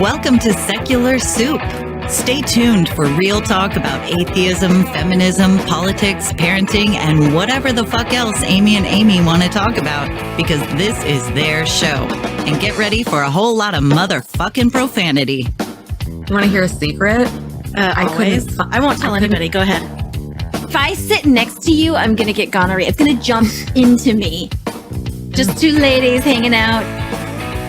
Welcome to Secular Soup. Stay tuned for real talk about atheism, feminism, politics, parenting, and whatever the fuck else Amy and Amy want to talk about, because this is their show. And get ready for a whole lot of motherfucking profanity. You want to hear a secret? I won't tell anybody. Go ahead. If I sit next to you, I'm going to get gonorrhea. It's going to jump into me. Just two ladies hanging out.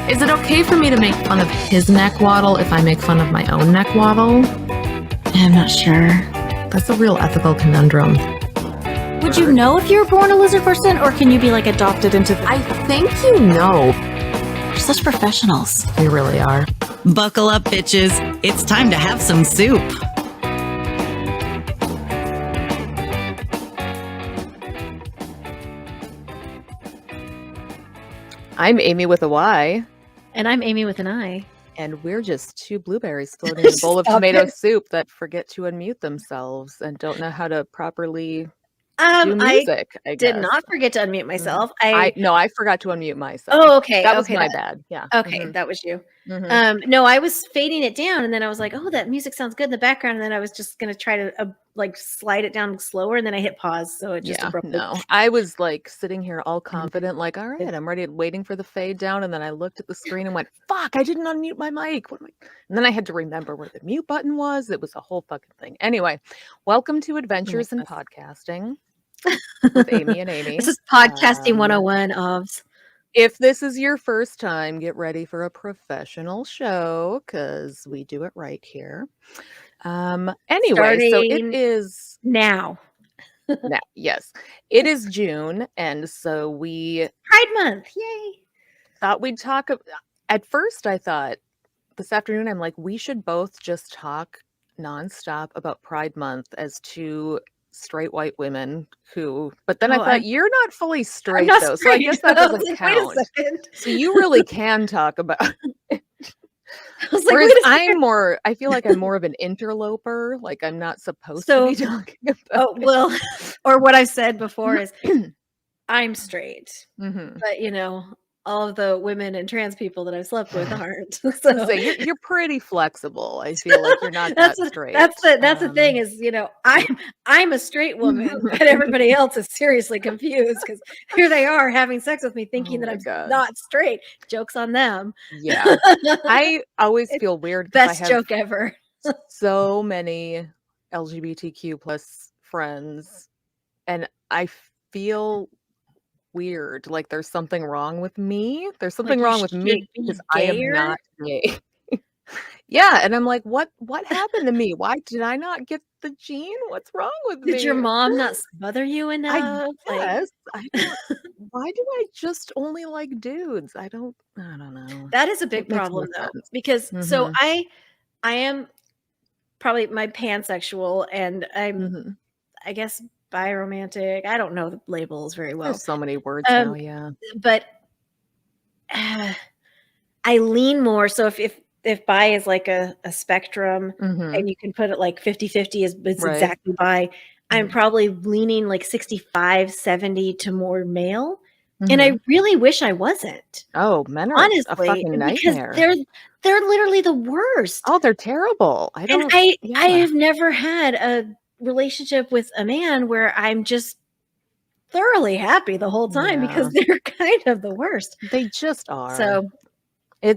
Is it okay for me to make fun of his neck waddle if I make fun of my own neck waddle? I'm not sure. That's a real ethical conundrum. Would you know if you were born a lizard person, or can you be like adopted into the... I think you know. You're such professionals. We really are. Buckle up, bitches. It's time to have some soup. I'm Amy with a Y. And I'm Amy with an I. And we're just two blueberries floating in a bowl of tomato soup that forget to unmute themselves and don't know how to properly do music. I did not forget to unmute myself. I forgot to unmute myself. Oh, okay. That was my bad. Yeah. Okay, that was you. No, I was fading it down, and then I was like, "Oh, that music sounds good in the background." And then I was just gonna try to slide it down slower, and then I hit pause, so it just abruptly. No, I was like sitting here all confident, like, "All right, I'm ready," waiting for the fade down, and then I looked at the screen and went, "Fuck! I didn't unmute my mic." What am I? And then I had to remember where the mute button was. It was a whole fucking thing. Anyway, welcome to Adventures in Podcasting with Amy and Amy. This is podcasting 101 of. If this is your first time, get ready for a professional show because we do it right here. Anyway, so it is now. Yes, it is June, and so we Pride Month. Yay! Thought we'd talk. At first, I thought this afternoon, I'm like, we should both just talk nonstop about Pride Month as two straight white women who, but then I thought you're not fully straight though, so I guess that doesn't count. Wait a second. So you really can talk about it. Whereas I feel like I'm more of an interloper, like I'm not supposed to be talking about or what I've said before is I'm straight, but all of the women and trans people that I've slept with aren't. So you're pretty flexible. I feel like you're not that straight. That's the thing is, I'm a straight woman, but everybody else is seriously confused because here they are having sex with me thinking that I'm not straight. Joke's on them. Yeah. I always feel weird. Best joke ever. So many LGBTQ plus friends, and I feel weird, like there's something wrong with me. There's something wrong with me because I am not gay. Yeah, and I'm like, what happened to me? Why did I not get the gene? What's wrong with me? Did your mom not smother you enough? Why do I just only like dudes? I don't know. That is a big problem though, because so I am probably my pansexual, and I'm I guess biromantic. I don't know the labels very well. There's so many words now, yeah. But I lean more. So if bi is like a spectrum, and you can put it like 50-50 is exactly bi, I'm probably leaning like 65-70 to more male. And I really wish I wasn't. Oh, men are honestly a fucking nightmare. Because they're literally the worst. Oh, they're terrible. I have never had a relationship with a man where I'm just thoroughly happy the whole time because they're kind of the worst. They just are. So the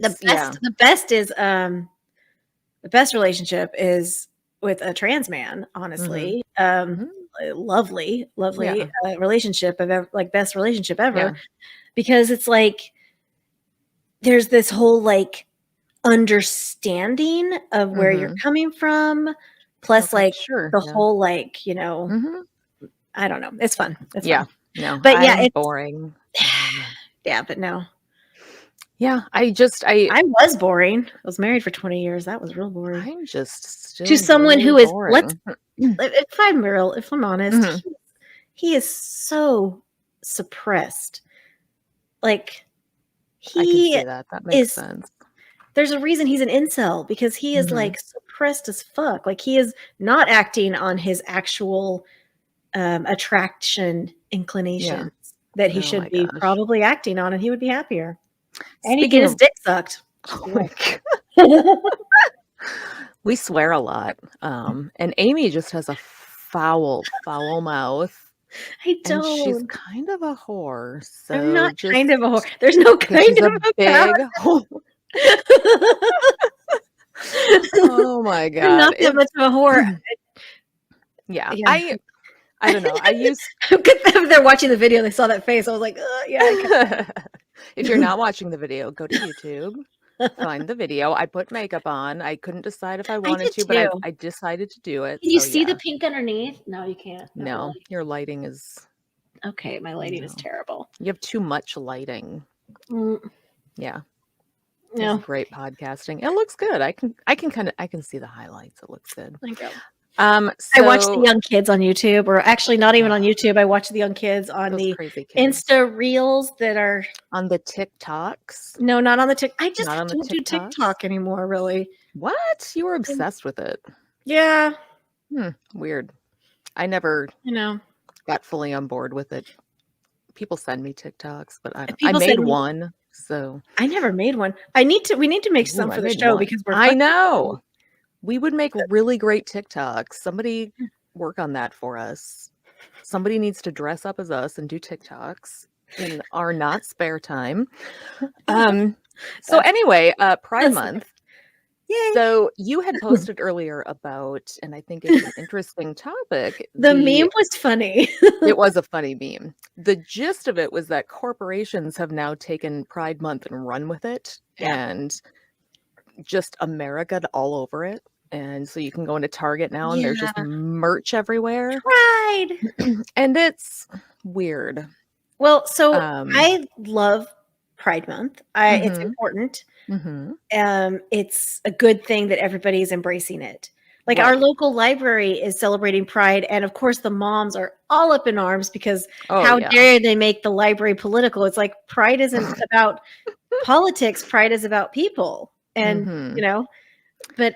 best relationship is with a trans man, honestly. Lovely relationship of best relationship ever, because it's like there's this whole like understanding of where you're coming from. Plus, the whole, I don't know. It's fun. It's fun. No, but it's boring. Yeah, but no. Yeah, I was boring. I was married for 20 years. That was real boring. I'm just still to someone who is boring. if I'm honest, he is so suppressed. Like I can see that makes sense. There's a reason he's an incel, because he is like suppressed as fuck. Like he is not acting on his actual attraction inclinations that he should be probably acting on, and he would be happier. And he'd get his dick sucked. Oh my God. We swear a lot. And Amy just has a foul mouth. I And she's don't. kind of a whore. So I'm not just kind of a whore. There's no okay, kind she's of a big whore. Oh my I'm God. not that much of a whore. Yeah. Yeah. I don't know. I used If they're watching the video, they saw that face. I was like, yeah. If you're not watching the video, go to YouTube. Find the video. I put makeup on. I couldn't decide if I wanted did to, but too. I decided to do it. Can you so, see yeah. the pink underneath? No, you can't. Not No, really. your lighting is Okay, my lighting is terrible. You have too much lighting. Yeah. No. It's great podcasting. It looks good. I can see the highlights. It looks good. Thank you. So, I watch the young kids on YouTube, or actually not even on YouTube. I watch the young kids on the crazy kids. Insta Reels that are on the TikToks. No, not on the TikTok. I just Not on the don't do TikToks? TikTok anymore, really. What? You were obsessed with it. Yeah, Weird. I never you know, got fully on board with it. People send me TikToks, but I People made send me- one. So I never made one. We need to make some I for the made show one. because we're I fucking- know. We would make really great TikToks. Somebody work on that for us. Somebody needs to dress up as us and do TikToks in our not spare time. So anyway, Pride Month. Yay. So you had posted earlier about, and I think it's an interesting topic. The meme was funny. It was a funny meme. The gist of it was that corporations have now taken Pride Month and run with it, and just America'd all over it. And so you can go into Target now and there's just merch everywhere. Pride. And it's weird. Well, so I love Pride Month. It's important. It's a good thing that everybody's embracing it. Like our local library is celebrating Pride, and of course the moms are all up in arms because how dare they make the library political? It's like Pride isn't about politics. Pride is about people, and you know. But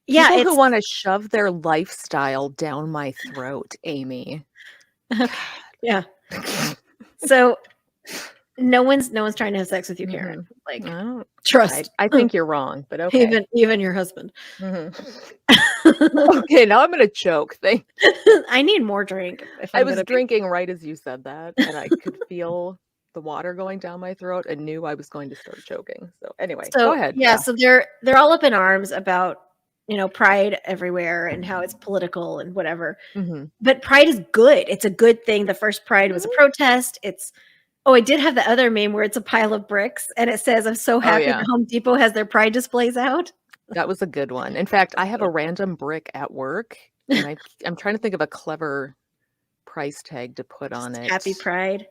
yeah, people who want to shove their lifestyle down my throat, Amy. Yeah. So no one's trying to have sex with you, Karen. Like, trust. I think you're wrong, but okay. Even your husband. Okay, now I'm gonna choke. I need more drink. I was drinking right as you said that, and I could feel the water going down my throat and knew I was going to start choking. So anyway, go ahead. Yeah, so they're all up in arms about, Pride everywhere and how it's political and whatever. But Pride is good. It's a good thing. The first Pride was a protest. I did have the other meme where it's a pile of bricks and it says, "I'm so happy that Home Depot has their Pride displays out." That was a good one. In fact, I have a random brick at work, and I'm trying to think of a clever price tag to put on it. Happy Pride.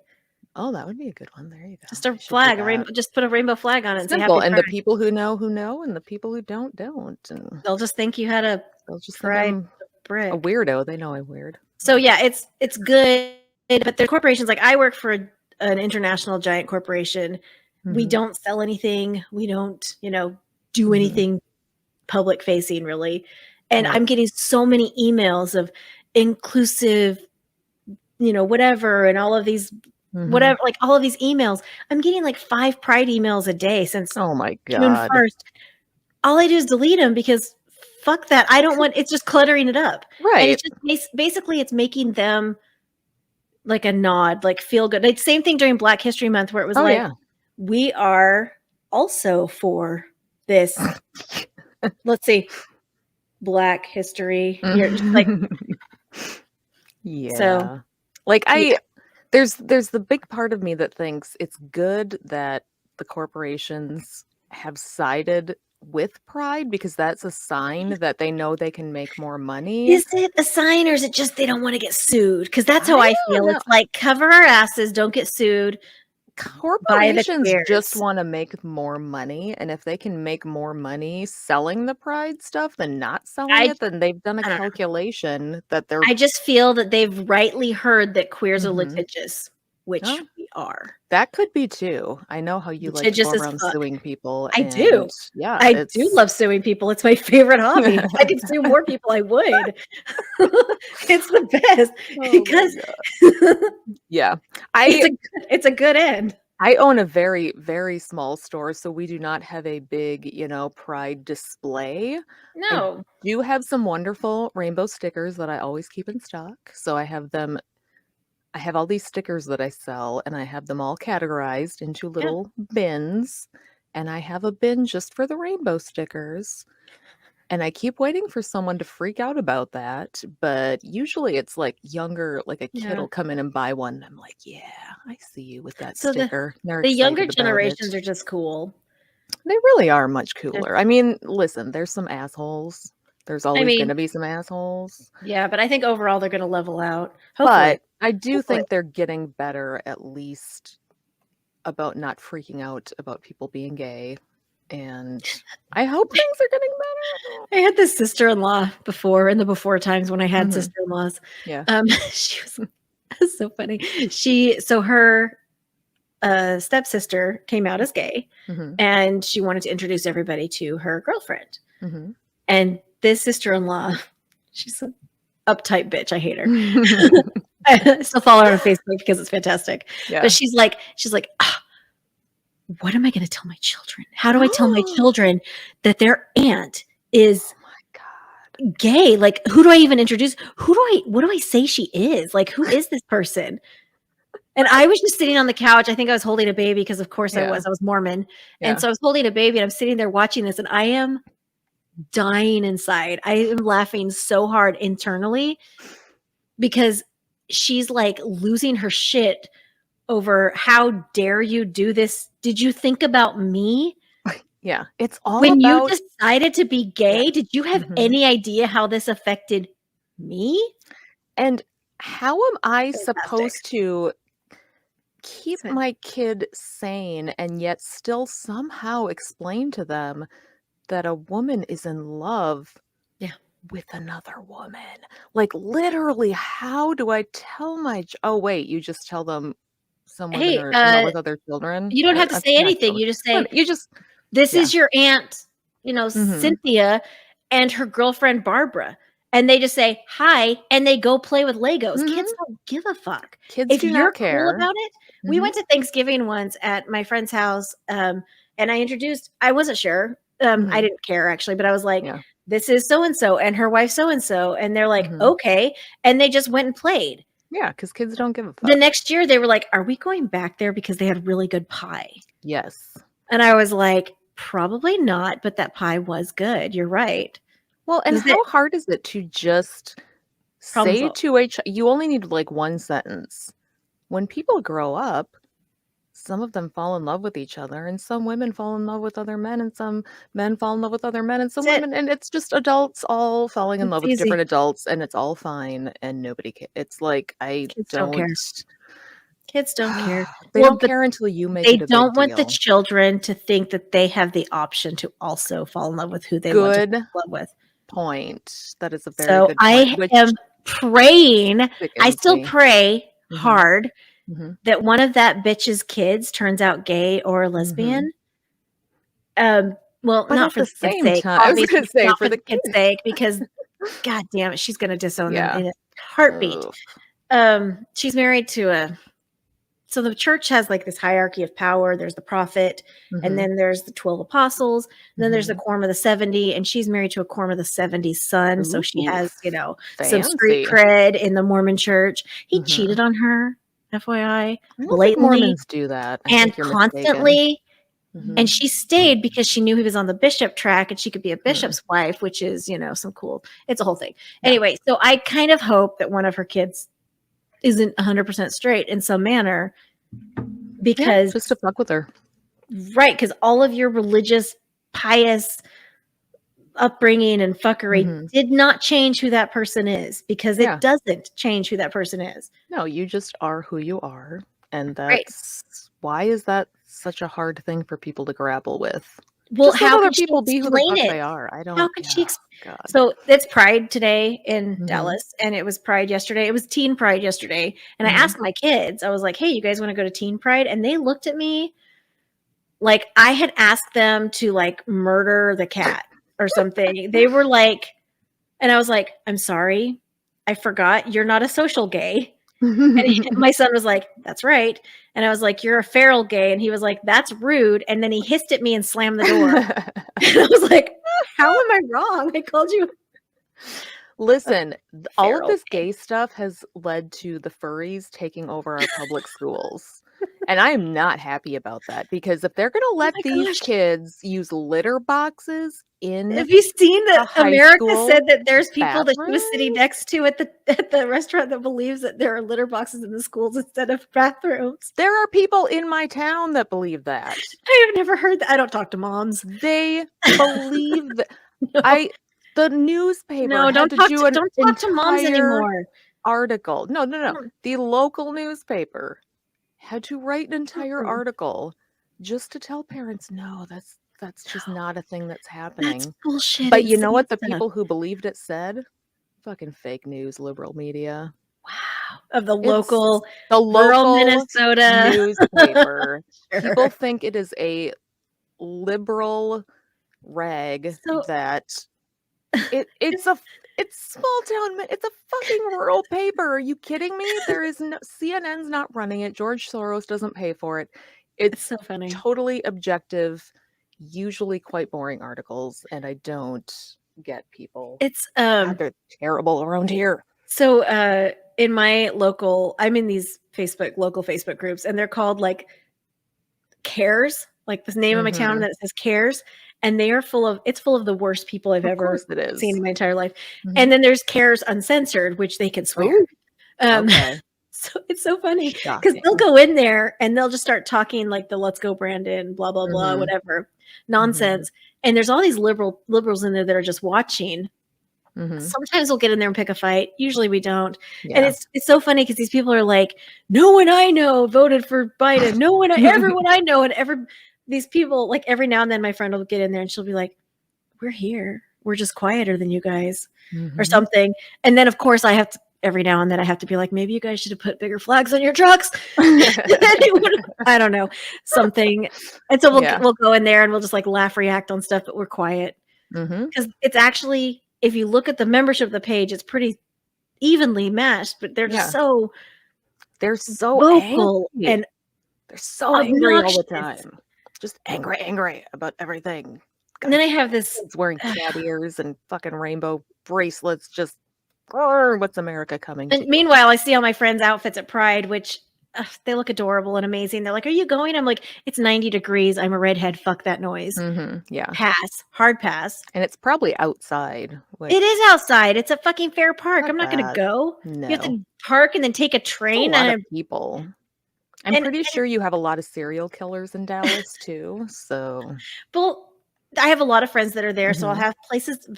Oh, that would be a good one. There you go. Just a flag, just put a rainbow flag on it. And simple, say and the people who know, and the people who don't. And they'll just think you had a Pride brick. A weirdo. They know I'm weird. So yeah, it's good, but the corporations, like I work for an international giant corporation. We don't sell anything. We don't, do anything public facing really. And I'm getting so many emails of inclusive, whatever, and all of these whatever, like all of these emails. I'm getting like 5 Pride emails a day since June 1st. All I do is delete them because fuck that. I don't want, it's just cluttering it up. Right. And it's just basically it's making them like a nod, like feel good. It's same thing during Black History Month where it was we are also for this. Let's see. Black history. You're just like So like there's the big part of me that thinks it's good that the corporations have sided with Pride because that's a sign that they know they can make more money. Is it a sign or is it just they don't want to get sued? Because that's how I feel. It's like cover our asses, don't get sued. Corporations just want to make more money, and if they can make more money selling the Pride stuff than not selling it, then they've done a calculation that they're. I just feel that they've rightly heard that queers are litigious, which we are. That could be too. I know how you like to go around suing people. I do. Yeah, I do love suing people. It's my favorite hobby. If I could sue more people, I would. It's the best because yeah, it's a good end. I own a very, very small store, so we do not have a big, pride display. I No. do have some wonderful rainbow stickers that I always keep in stock. So I have all these stickers that I sell, and I have them all categorized into Yeah. little bins, and I have a bin just for the rainbow stickers. And I keep waiting for someone to freak out about that, but usually it's like younger, like a kid Yeah. will come in and buy one, and I'm like, "Yeah, I see you with that So sticker." They're the younger excited about it. generations are just cool. They really are much cooler. I mean, listen, there's some assholes. There's I always mean, gonna be some assholes. yeah, but I think overall they're going to level out. Hopefully. But I do Hopefully. think they're getting better, at least about not freaking out about people being gay. And I hope things are getting better. I had this sister-in-law before, in the before times when I had sister-in-laws. Yeah. She was so funny. So her stepsister came out as gay, and she wanted to introduce everybody to her girlfriend. And this sister-in-law, she's an uptight bitch. I hate her. I still follow her on Facebook because it's fantastic. Yeah. But she's like, what am I going to tell my children? How do I tell my children that their aunt is gay? Like, who do I even introduce? What do I say she is? Like, who is this person? And I was just sitting on the couch. I think I was holding a baby because, of course, I was Mormon. Yeah. And so I was holding a baby and I'm sitting there watching this and I am dying inside. I am laughing so hard internally because she's like losing her shit over how dare you do this? Did you think about me? Yeah. It's all when about you decided to be gay, did you have any idea how this affected me? And how am I supposed to keep my kid sane and yet still somehow explain to them that a woman is in love with another woman? Like, literally, how do I tell oh, wait, you just tell them some women are not with other children? You don't have to say anything. You just say, this is your aunt, Cynthia, and her girlfriend, Barbara. And they just say, hi, and they go play with Legos. Kids don't give a fuck. Kids do not care. Cool about it, we went to Thanksgiving once at my friend's house, and I wasn't sure. I didn't care, actually, but I was like, this is so-and-so and her wife so-and-so. And they're like, okay. And they just went and played. Yeah, because kids don't give a fuck. The next year, they were like, are we going back there because they had really good pie? Yes. And I was like, probably not, but that pie was good. You're right. Well, and how hard is it to just say to you only need like one sentence. When people grow up, some of them fall in love with each other, and some women fall in love with other men, and some men fall in love with other men, and some women, and it's just adults all falling in love with different adults, and it's all fine, and nobody cares. It's like, Kids don't care. Kids don't care. They don't care until you make it a big deal. They don't want the children to think that they have the option to also fall in love with who they want to fall in love with. Point. That is a very good point. I am praying. I still pray hard that one of that bitch's kids turns out gay or lesbian. Well, but not for the same sake. I was going to say for the kid's sake, because God damn it, she's going to disown them in a heartbeat. She's married to so the church has like this hierarchy of power. There's the prophet, and then there's the 12 apostles, and then there's the quorum of the 70, and she's married to a quorum of the 70's son. So she has, some street cred in the Mormon church. He cheated on her, FYI, blatantly. Mormons do that. And constantly. And she stayed because she knew he was on the bishop track and she could be a bishop's wife, which is, some cool, it's a whole thing. Anyway, so I kind of hope that one of her kids isn't 100% straight in some manner, because just to fuck with her. Right. Because all of your religious, pious upbringing and fuckery did not change who that person is, because it doesn't change who that person is. No, you just are who you are. And that's why is that such a hard thing for people to grapple with? Well, just how can people be who the fuck they are? I don't. How could she? So it's Pride today in Dallas, and it was Pride yesterday. It was Teen Pride yesterday, and I asked my kids. I was like, "Hey, you guys want to go to Teen Pride?" And they looked at me like I had asked them to like murder the cat or something. They were like, and I was like, "I'm sorry, I forgot. You're not a social gay." My son was like, "That's right." And I was like, "You're a feral gay." And he was like, "That's rude." And then he hissed at me and slammed the door. And I was like, "How am I wrong? I called you." Listen, all of feral this gay. gay stuff has led to the furries taking over our public schools. And I am not happy about that, because if they're going to let my these gosh. kids use litter boxes in Have you seen the that high America school said that there's people that she was sitting bathrooms, next to at the restaurant that believes that there are litter boxes in the schools instead of bathrooms? there are people in my town that believe that. I have never heard that. I don't talk to moms. They believe that. No, The newspaper no, had to do an don't talk to moms entire anymore. article. No. Mm. The local newspaper had to write an entire Mm-mm. article just to tell parents, no, that's just not a thing that's That's happening. bullshit. But you know Insane what the stuff. people who believed it said? Fucking fake news, liberal media. Wow. Of the It's local the rural local Minnesota. newspaper. Sure. People think it is a liberal rag So that it's small town. It's a fucking rural paper. Are you kidding me? There is no CNN's not running it. George Soros doesn't pay for it. it's It's so funny. totally objective, usually quite boring articles, and I don't get people. It's God, they're terrible around here. so in my local, I'm in these local Facebook groups, and they're called like Cares, like the name of my town that it says Cares, and they are full of the worst people I've Of ever course it is. seen in my entire life. Mhm. And then there's Cares Uncensored, which they can swear. Ooh, Um, okay. so it's so funny because Shocking. they'll go in there and they'll just start talking like the "Let's go Brandon," blah blah blah, Mhm. whatever nonsense. And there's all these liberals in there that are just watching. Mhm. Sometimes we'll get in there and pick a fight. Usually we don't. Yeah. And it's so funny because these people are like, no one I know voted for Biden. No one, everyone I know, and these people, like every now and then my friend will get in there and she'll be like, we're here. We're just quieter than you guys or Mhm. something. And then of course I have to, every now and then I have to be like, maybe you guys should have put bigger flags on your trucks. I don't know, something. And so we'll go in there and we'll just like laugh, react on stuff, but we're quiet. Mhm. Because it's actually, if you look at the membership of the page, it's pretty evenly matched, but they're just so vocal angry. and They're so angry all the obnoxious. time. Just angry about everything. And then I have this Kids wearing cat ears and fucking rainbow bracelets. Just, what's America coming and to? meanwhile, I see all my friends' outfits at Pride, which they look adorable and amazing. They're like, "Are you going?" I'm like, "It's 90 degrees. I'm a redhead. Fuck that noise." Yeah. Pass. Hard pass. And it's probably outside. It is outside. It's a fucking fair park. Not I'm not going to bad. go. No. You have to park and then take a It's a train. lot of people. I'm and- pretty sure you have a lot of serial killers in Dallas too. So, Well, I have a lot of friends that are there, so I'll Mhm. have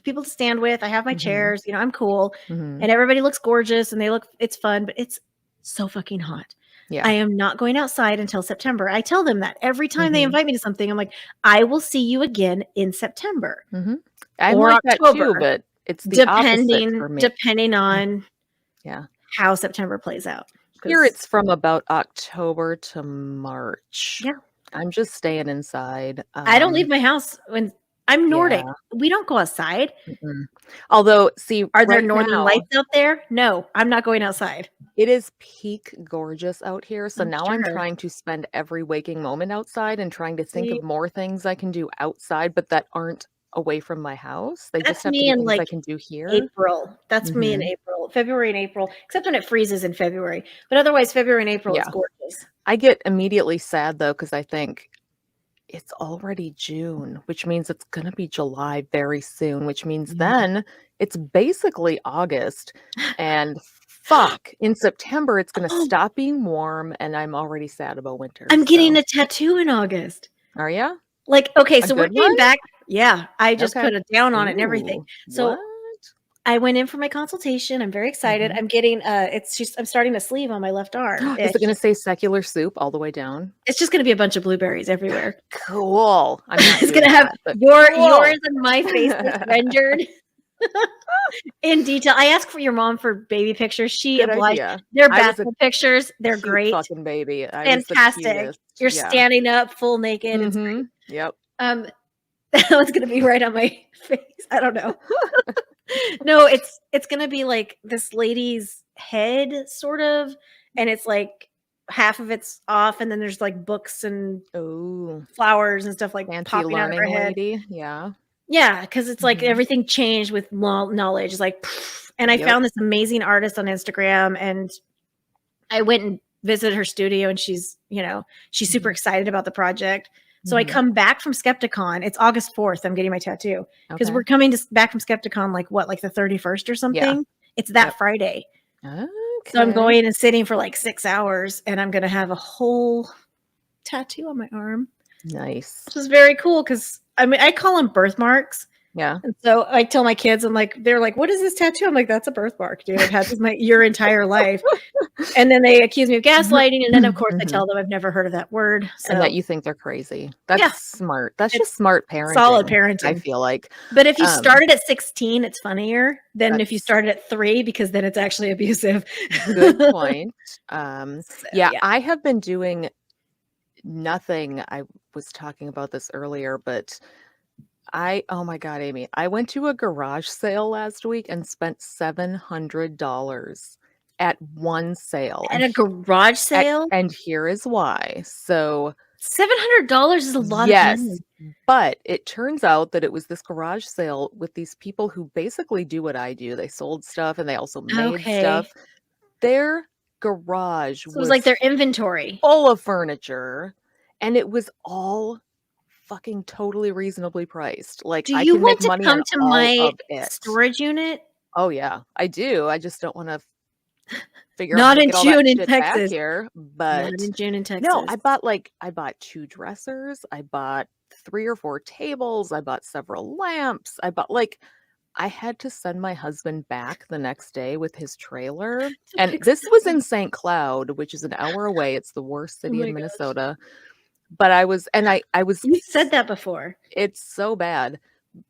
people to stand with. I have my Mhm. chairs, I'm cool. Mhm. And everybody looks gorgeous and it's fun, but it's so fucking hot. Yeah. I am not going outside until September. I tell them that every time they Mhm. invite me to something. I'm like, I will see you again in September I'm or like that too, October, but it's the opposite depending for me. depending on Yeah. how September plays out. Here 'Cause- it's from about October to March. Yeah. I'm just staying inside. I don't leave my house when I'm Nordic. Yeah. We don't go outside. Mm-mm. Although, see, Are there right northern now, lights out there? No, I'm not going outside. it is peak gorgeous out here. So I'm now I'm sure. trying to spend every waking moment outside and trying to think See? of more things I can do outside, but that aren't away from my house. They That's just have to me be in things I like can do here. April. That's me in April, February and April, except when it freezes in February. But otherwise, February and April, it's Yeah. gorgeous. I get immediately sad though, because I think it's already June, which means it's going to be July very soon, which means then it's basically August. And fuck, in September, it's going to stop being warm. And I'm already sad about winter. I'm getting a tattoo in August. Are you? Like, okay, so we're good getting one? back. Yeah, I just Okay. put a down on it and everything. Ooh, So what? I went in for my consultation. I'm very excited. I'm getting I'm starting a sleeve on my left arm. Is it going to say secular soup all the way down? It's just going to be a bunch of blueberries everywhere. Cool. I'm not It's doing going to have that, but yours cool. and my faces rendered in detail. I asked for your mom for baby pictures. She Good obliged. idea. They're I was a bathroom pictures. They're cute great. fucking baby. I was the Fantastic. cutest. You're Yeah. standing up full naked. It's great. Yep. That one's gonna be right on my face. I don't know. No, it's gonna be like this lady's head, sort of. and it's like half of it's off, and then there's like books and flowers and stuff like fancy popping out of her learning head. lady. Yeah. Yeah, because it's like everything changed with knowledge. It's like, and I found this amazing artist on Instagram, and I went and visited her studio, and she's super excited about the project. So I come back from Skepticon. It's August 4th. I'm getting my tattoo because we're coming back from Skepticon like the 31st or something. Yeah. It's that Friday. Okay. So I'm going and sitting for like 6 hours, and I'm going to have a whole tattoo on my arm. Nice. This is very cool because I call them birthmarks. Yeah. And so I tell my kids, they're like, what is this tattoo? I'm like, that's a birthmark, dude. It has your entire life. And then they accuse me of gaslighting. And then, of course, I tell them I've never heard of that word. So. And that you think they're crazy. That's smart. That's just smart parenting. Solid parenting. I feel like. But if you started at 16, it's funnier than if you started at 3, because then it's actually abusive. Good point. I have been doing nothing. I was talking about this earlier, but oh my God, Amy, I went to a garage sale last week and spent $700 at one sale. At a garage sale? And here is why. So $700 is a lot of money. But it turns out that it was this garage sale with these people who basically do what I do. They sold stuff and they also made stuff. Their garage was like their inventory. Full of furniture. And it was all fucking totally reasonably priced. Like, do you want to come to my storage unit? Oh yeah, I do. I just don't want to figure out not in June in Texas here, but not in June in Texas. No, I bought 2 dressers, I bought 3 or 4 tables, I bought several lamps, I had to send my husband back the next day with his trailer. And this was in St. Cloud, which is an hour away. It's the worst city in Minnesota. But I was you said that before. It's so bad.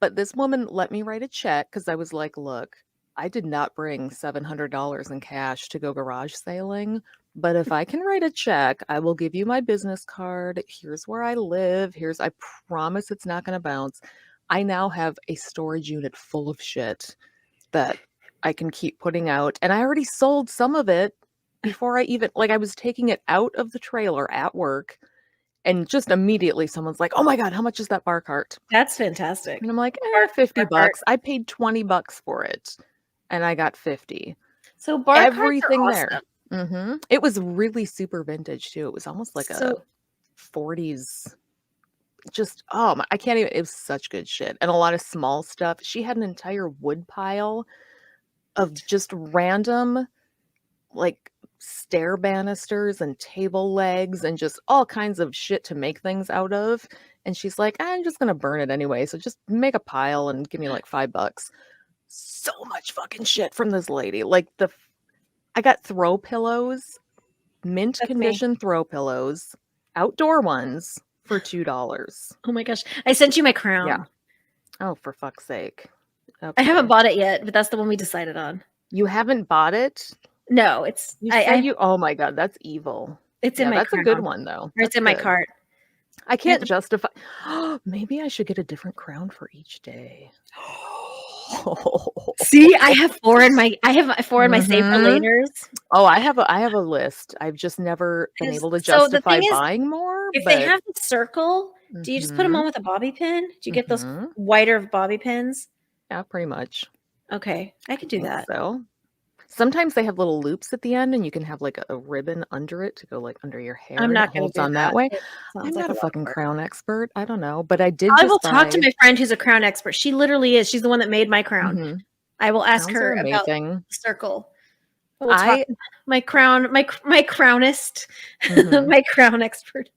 But this woman let me write a check because I was like, look, I did not bring $700 in cash to go garage sailing. But if I can write a check, I will give you my business card. Here's where I live. I promise it's not going to bounce. I now have a storage unit full of shit that I can keep putting out. And I already sold some of it before I was taking it out of the trailer at work. And just immediately someone's like, oh my God, how much is that bar cart? That's fantastic. And I'm like, $50. I paid $20 for it. And I got 50. So bar everything carts are there. awesome. It was really super vintage too. It was almost like a 40s. Just, I can't even, it was such good shit. And a lot of small stuff. She had an entire wood pile of just random, like, stair banisters and table legs and just all kinds of shit to make things out of. And she's like, I'm just gonna burn it anyway, so just make a pile and give me like $5. So much fucking shit from this lady. Like, I got throw pillows, mint condition throw pillows, outdoor ones for $2. Oh my gosh, I sent you my crown. Yeah. Oh, for fuck's sake. Okay. I haven't bought it yet, but that's the one we decided on. You haven't bought it? No, it's oh my God, that's evil. It's in my that's crown. A good one though. Or it's in my cart. I can't justify. Maybe I should get a different crown for each day. See, I have 4 in my save for later. Oh, I have a list. I've just never been able to justify buying more. If they have the circle, do you just put them on with a bobby pin? Do you get those wider bobby pins? Yeah, pretty much. Okay, I could do that. So sometimes they have little loops at the end, and you can have like a ribbon under it to go like under your hair. I'm not going to do on that way. I'm not a fucking crown expert. I don't know, but I did. I will talk to my friend who's a crown expert. She literally is. She's the one that made my crown. I will ask her about the circle. My crownist, my crown expert.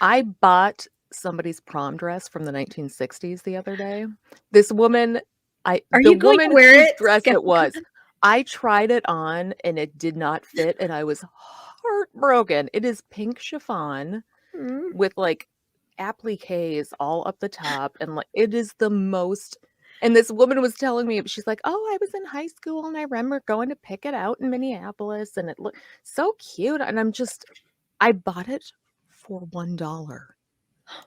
I bought somebody's prom dress from the 1960s the other day. This woman, are you going to wear it? Dress it was. I tried it on and it did not fit, and I was heartbroken. It is pink chiffon with like appliques all up the top, and like it is the most. And this woman was telling me, she's like, "Oh, I was in high school and I remember going to pick it out in Minneapolis, and it looked so cute." And I bought it for $1.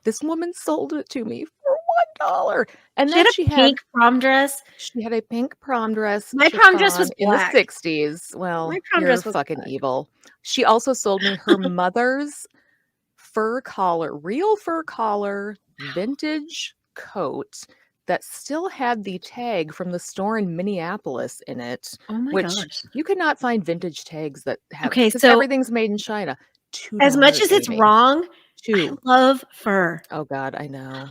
This woman sold it to me for $1. And She then had a pink prom dress. She had a pink prom dress. My prom dress was in the black. 60s. Well, My prom you're dress was fucking black. evil. She also sold me her mother's fur collar, real fur collar, vintage coat that still had the tag from the store in Minneapolis in it. Oh my which gosh. you could not find vintage tags that have, Okay, because so everything's made in China. $2, as much as it's Amy. wrong, I Two. love fur. Oh God, I know.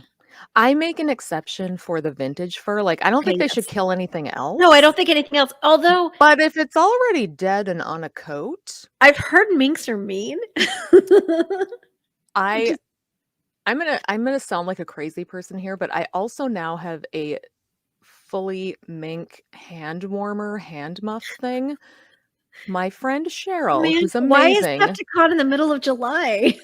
I make an exception for the vintage fur. Like, I don't Okay, think they should yes. kill anything else. No, I don't think anything else. Although But if it's already dead and on a coat, I've heard minks are mean. I'm gonna sound like a crazy person here, but I also now have a fully mink hand warmer, hand muff thing. My friend Cheryl, Man, who's why is amazing, Pepticon in the middle of July?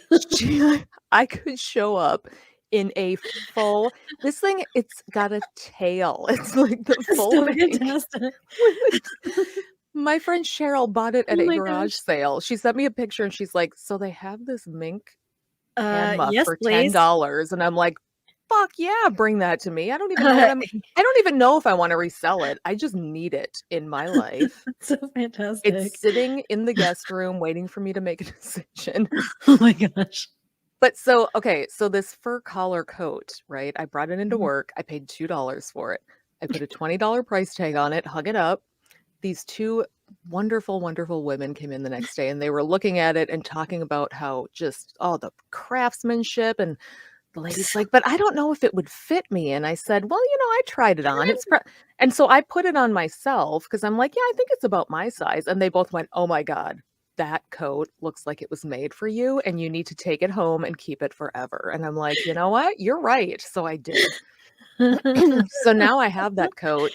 I could show up in a full. This thing, it's got a tail. It's like the That's full so mink. fantastic. My friend Cheryl bought it at Oh a my garage gosh. sale. She sent me a picture and she's like, "So they have this mink hand muff Yes, for please. $10." And I'm like, "Fuck yeah, bring that to me." I don't even know if I want to resell it. I just need it in my life. That's so fantastic. It's sitting in the guest room waiting for me to make a decision. Oh my gosh. But so this fur collar coat, right? I brought it into Mhm. work. I paid $2 for it. I put a $20 price tag on it, hung it up. These two wonderful, wonderful women came in the next day and they were looking at it and talking about how just, the craftsmanship. And the lady's like, "But I don't know if it would fit me." And I said, "Well, I tried it on. And so I put it on myself because I'm like, "Yeah, I think it's about my size." And they both went, "Oh my God, that coat looks like it was made for you and you need to take it home and keep it forever." And I'm like, "You know what? You're right." So I did. So now I have that coat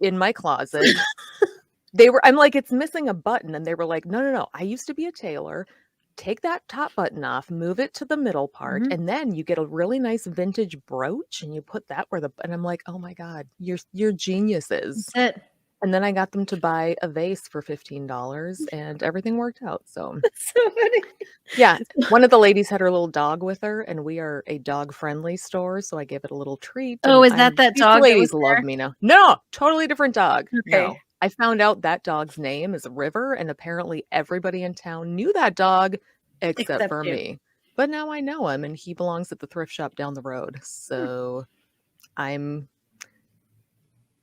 in my closet. I'm like, "It's missing a button." And they were like, No. I used to be a tailor. Take that top button off, move it to the middle part, Mhm. and then you get a really nice vintage brooch and you put that and I'm like, "Oh my God, you're geniuses." That's it. And then I got them to buy a vase for $15 and everything worked out. So That's so funny. yeah, one of the ladies had her little dog with her and we are a dog friendly store. So I gave it a little treat. Oh, And is that these dog that ladies was love there? me now. No, totally different dog. Okay. No, I found out that dog's name is River and apparently everybody in town knew that dog except for you. me. But now I know him and he belongs at the thrift shop down the road. So I'm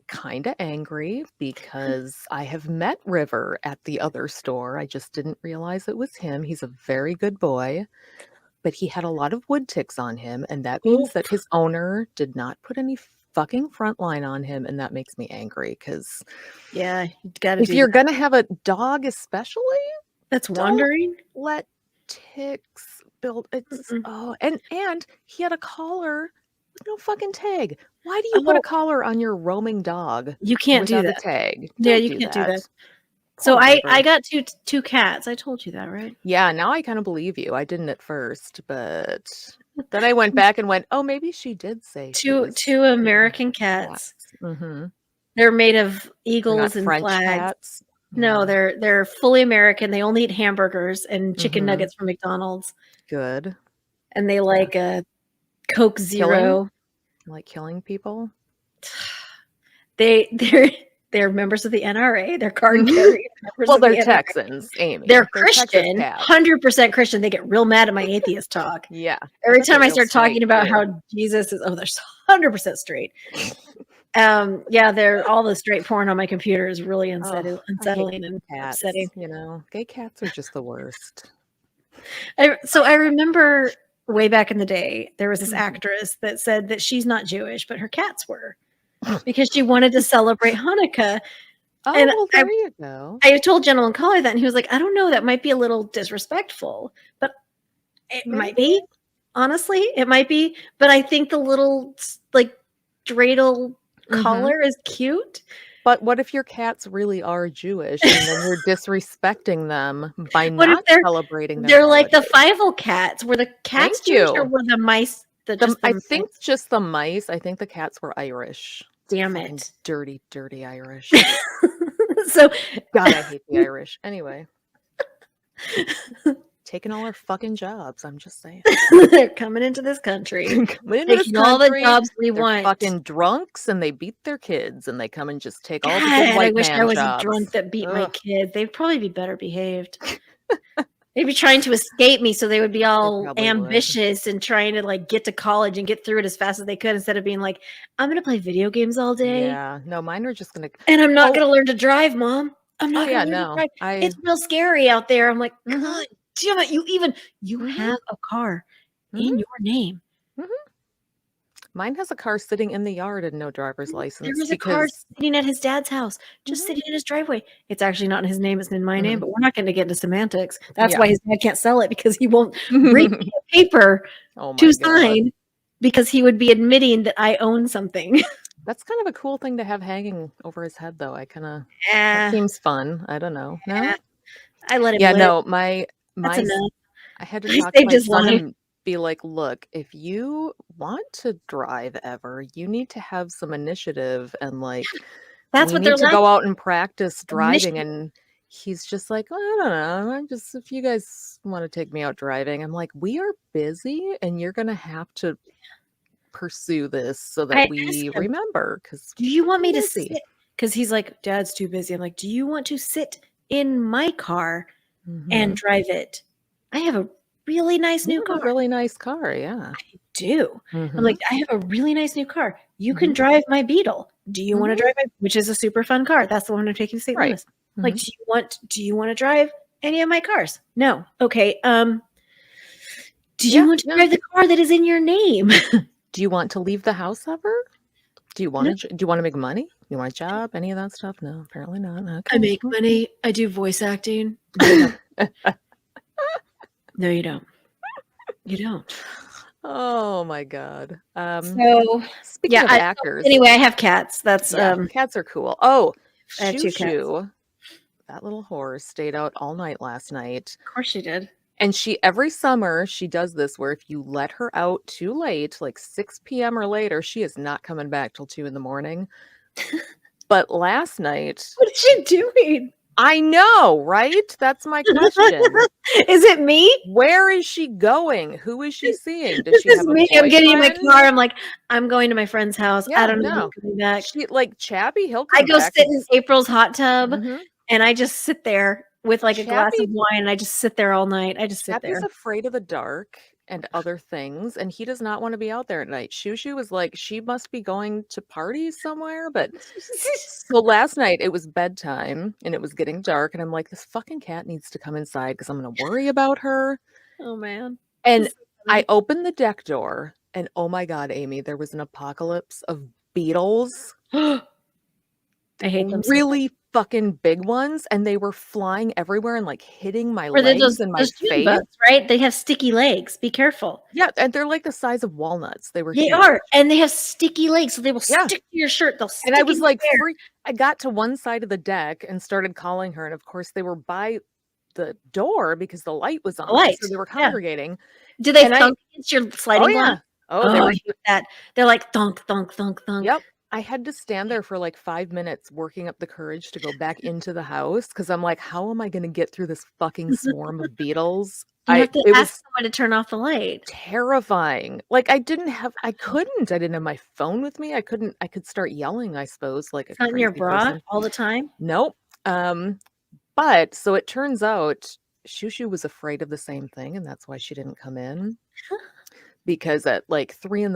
kind of angry because I have met River at the other store. I just didn't realize it was him. He's a very good boy, but he had a lot of wood ticks on him. And that means that his owner did not put any fucking front line on him. And that makes me angry because Yeah, you gotta if you're going to have a dog, especially, that's don't wandering. let ticks build. It's Mm-mm. and he had a collar with no fucking tag. Why do you put a collar on your roaming dog? You can't do without that. a tag? Yeah, Don't you can't do that. Poor So I River. got two cats. I told you that, right? Yeah, now I kind of believe you. I didn't at first, but then I went back and went, "Oh, maybe she did say she was Two American cats. Mm-hmm. They're made of They're not eagles and French flags. cats. No, Yeah. they're fully American. They only eat hamburgers and chicken Mhm. nuggets from McDonald's, Good. and they like a Coke Zero. Like killing people. They're members of the NRA. They're card carrying members Well, of the they're NRA. Texans, Amy. They're Texas Christian, cats. 100% Christian. They get real mad at my atheist talk. Yeah. Every bet they're time I real start talking straight, about too. how Jesus is, they're 100% straight. Yeah, they're all the straight porn on my computer is really unsettling and cats, upsetting. Gay cats are just the worst. So I remember way back in the day, there was this Mhm. actress that said that she's not Jewish, but her cats were, because she wanted to celebrate Hanukkah. Oh, And well, there you go. I told General Caller that, and he was like, "I don't know, that might be a little disrespectful," but it might be. Honestly, it might be. But I think the little like dreidel collar is cute. But what if your cats really are Jewish and then you're disrespecting them by What if not celebrating their they're like the holidays? Fievel cats? Were the cats Thank Jewish, you. or were the mice I think just the mice. I think the cats were Irish. Damn Fucking it. dirty, dirty Irish. So God, I hate the Irish. Anyway. taking all our fucking jobs. I'm just saying. They're coming into this country. Taking all the jobs we they're want. fucking drunks and they beat their kids and they come and just take all the God, good white I wish man I was jobs. a drunk that beat my Ugh. kids. They'd probably be better behaved. They'd be trying to escape me, so they would be all probably ambitious and trying to like get to college and get through it as fast as they could, instead of being like, I'm gonna play video games all day. Yeah, no, mine are just gonna. And I'm not gonna learn to drive, Mom. I'm not yeah, gonna learn to no, drive. It's real scary out there. I'm like, Mhm. God damn it! You Mhm. have a car Mhm. in your name. Mine has a car sitting in the yard and no driver's license. There was a car sitting at his dad's house, just Mhm. sitting in his driveway. It's actually not in his name; it's in my name. Mhm. But we're not going to get into semantics. That's Yeah. why his dad can't sell it, because he won't bring me a paper Oh my to God. sign, because he would be admitting that I own something. That's kind of a cool thing to have hanging over his head, though. That seems fun. I don't know. No? I let him Yeah, live. no, That's enough. I had to I talk to saved my his son life. and be like, look, if you want to drive ever, you need to have some initiative and like That's we what need they're to go lacking. out and practice driving. Initiative. And he's just like, I don't know. If you guys want to take me out driving, I'm like, we are busy and you're gonna have to pursue this so that I we asked him, remember. Because do you want me to sit? Because he's like, Dad's too busy. I'm like, do you want to sit in my car and drive it? I have a really nice new car. A really nice car, yeah. I do. I'm like, I have a really nice new car. You can Mhm. drive my Beetle. Do you want to drive it? Which is a super fun car. That's the one I'm taking to St. Right. Louis. Like, do you want to drive any of my cars? No. Okay. Do you want to drive the car that is in your name? Do you want to leave the house ever? Do you want to make money? You want a job? Any of that stuff? No, apparently not. Okay. I make money. I do voice acting. No, you don't. You don't. Oh my God. So speaking of actors. Anyway, I have cats. That's cats are cool. Oh, I have 2 cats. That little whore stayed out all night last night. Of course she did. And every summer she does this where if you let her out too late, like 6 p.m. or later, she is not coming back till 2 a.m. But last night, what is she doing? I know, right? That's my question. Is it me? Where is she going? Who is she seeing? Does This she is have a me. I'm getting in my boyfriend? car. I'm like, I'm going to my friend's house. Yeah, I don't know no. who's coming back. She like Chappie, he'll come I go back. sit in April's hot tub Mhm. and I just sit there with like a glass Chappie- of wine and I just sit there all night. I just sit there. Chappie's afraid of the dark and other things, and he does not want to be out there at night. Shushu was like, she must be going to parties somewhere. But so last night it was bedtime and it was getting dark, and I'm like, this fucking cat needs to come inside because I'm gonna worry about her. Oh man. And I opened the deck door, and oh my God, Amy, there was an apocalypse of beetles. I hate them. Really fucking big ones, and they were flying everywhere and like hitting my Or they're legs and my June face. bugs, right? They have sticky legs. Be careful. Yeah, and they're like the size of walnuts. They were They huge. are, and they have sticky legs, so they will stick to your shirt. They'll stick. And I was in like, your hair. I got to one side of the deck and started calling her, and of course they were by the door because the light was on, so they were congregating. Do they thunk against your sliding glass? Oh, they were that. They're like thunk, thunk, thunk, thunk. Yep. I had to stand there for like 5 minutes working up the courage to go back into the house because I'm like, how am I going to get through this fucking swarm of beetles? You have to ask someone to turn off the light. Terrifying. Like I didn't have my phone with me. I could start yelling, I suppose, like it's not in your bra all the time. Nope. But so it turns out Shushu was afraid of the same thing, and that's why she didn't come in. Because at like 3 a.m,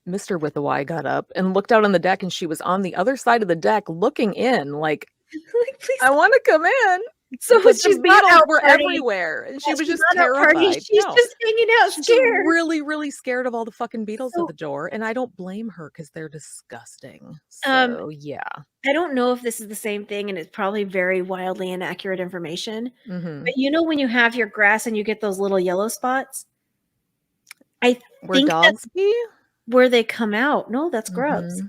Mr. With a Y got up and looked out on the deck, and she was on the other side of the deck looking in, like, please, I want to come in. So she's beetles were everywhere, and she was just terrified. She's just hanging out, scared. Really, really scared of all the fucking beetles at the door, and I don't blame her because they're disgusting. So yeah, I don't know if this is the same thing, and it's probably very wildly inaccurate information. Mm-hmm. But you know when you have your grass and you get those little yellow spots, where dogs be? Where they come out. No, that's grubs.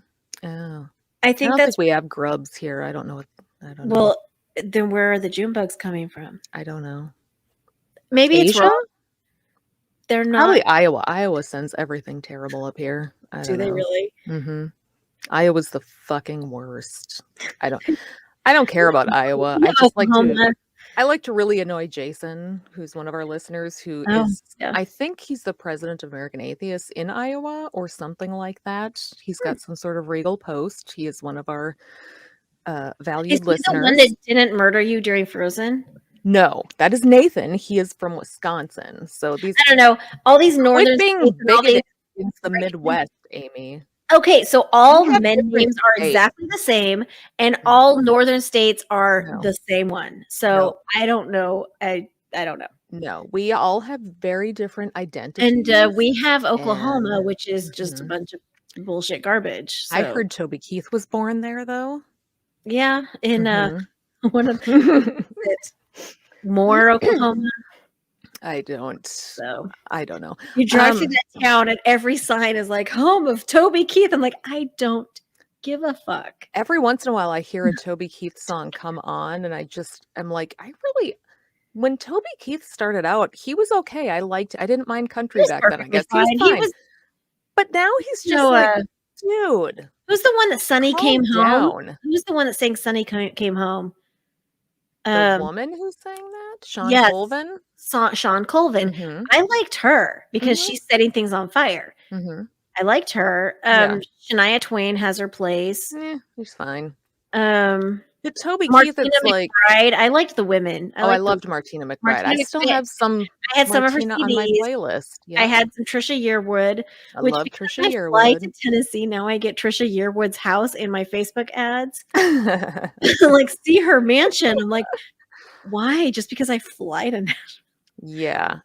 Oh, I think we have grubs here. I don't know. Well, then where are the June bugs coming from? I don't know. Maybe Asia? It's wrong. They're not. Probably Iowa. Iowa sends everything terrible up here. Do they really? Mm-hmm. Iowa's the fucking worst. I don't care about Iowa. I just like to. I like to really annoy Jason, who's one of our listeners, who is, I think he's the president of American Atheists in Iowa or something like that. He's got some sort of regal post. He is one of our valued Is he listeners. the one that didn't murder you during Frozen? No, that is Nathan. He is from Wisconsin. So these, I don't know. All these northern being states and all bigoted these, against the Midwest, Amy. Okay, so all We have men different names are states. exactly the same, and all northern states are No. the same one. So No. I don't know. I don't know. No, we all have very different identities. And we have Oklahoma, which is just a bunch of bullshit garbage. So. I heard Toby Keith was born there, though. Yeah, in one of more Oklahoma. I don't know. You drive through that town and every sign is like home of Toby Keith. I'm like, I don't give a fuck. Every once in a while I hear a Toby Keith song come on and I'm like, when Toby Keith started out, he was okay. I didn't mind country back then. I guess he was fine. But now he's just dude. Who's the one that Sonny came home? Who's the one that sang Sonny came home? The woman who sang that? Sean Colvin? Sean Colvin. Mm-hmm. I liked her because she's setting things on fire. Mm-hmm. I liked her. Shania Twain has her place. He's fine. The Toby Keith, it's McBride. I liked the women. I loved Martina McBride. I still have some. I had some Martina of her CDs on my playlist. Yeah. I had some Trisha Yearwood. I love Trisha Yearwood. I fly to Tennessee now. I get Trisha Yearwood's house in my Facebook ads. Like, see her mansion. I'm like, why? Just because I fly to Nashville? Yeah.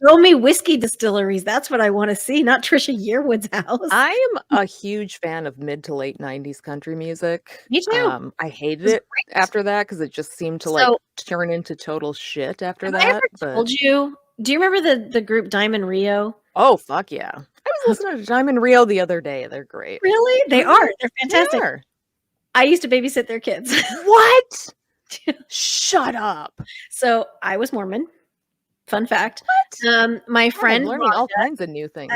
Show me whiskey distilleries. That's what I want to see, not Trisha Yearwood's house. I am a huge fan of mid to late 90s country music. Me too. I hated it after that because it just seemed to turn into total shit after that. I ever told you? Do you remember the group Diamond Rio? Oh, fuck yeah. I was listening to Diamond Rio the other day. They're great. Really? They are. They're fantastic. I used to babysit their kids. What? Shut up. So I was Mormon. Fun fact. What? My friend learning all kinds of new things.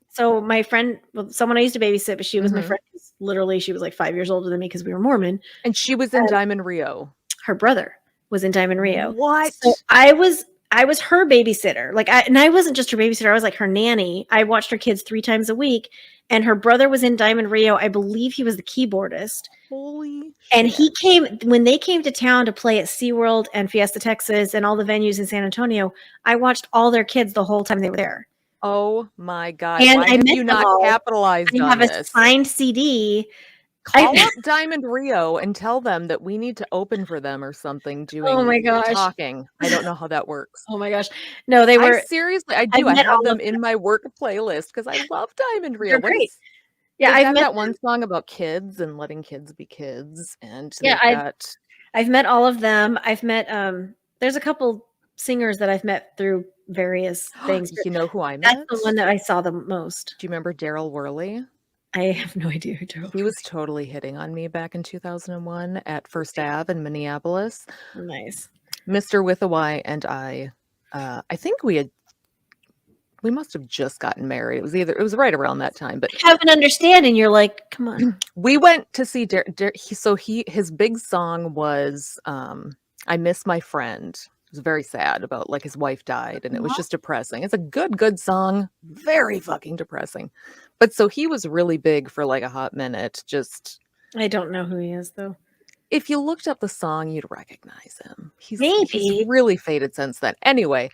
So my friend, someone I used to babysit, but she was my friend. Literally, she was like 5 years older than me because we were Mormon. And she was in Diamond Rio. Her brother was in Diamond Rio. What? So I was her babysitter. I wasn't just her babysitter. I was like her nanny. I watched her kids 3 times a week. And her brother was in Diamond Rio. I believe he was the keyboardist. Holy shit. And when they came to town to play at SeaWorld and Fiesta Texas and all the venues in San Antonio, I watched all their kids the whole time they were there. Oh my God. And why have you not capitalized on this? I have a signed CD. Call up Diamond Rio and tell them that we need to open for them or something doing talking. I don't know how that works. Oh my gosh. No, they were. Seriously, I do. I have them in my work playlist because I love Diamond Rio. They're great. Yeah, I've met that one song about kids and letting kids be kids. And I've met all of them. I've met there's a couple singers that I've met through various things. You know who I met? That's the one that I saw the most. Do you remember Daryl Worley? I have no idea who Daryl. He was totally hitting on me back in 2001 at First Ave in Minneapolis. Nice. Mr. With a Y and I think we must have just gotten married. It was right around that time. But have an understanding. You're like, come on. We went to see his big song was I Miss My Friend. It was very sad about like his wife died and it was just depressing. It's a good song. Very fucking depressing. But so he was really big for like a hot minute. I don't know who he is though. If you looked up the song, you'd recognize him. He's really faded since then. Anyway,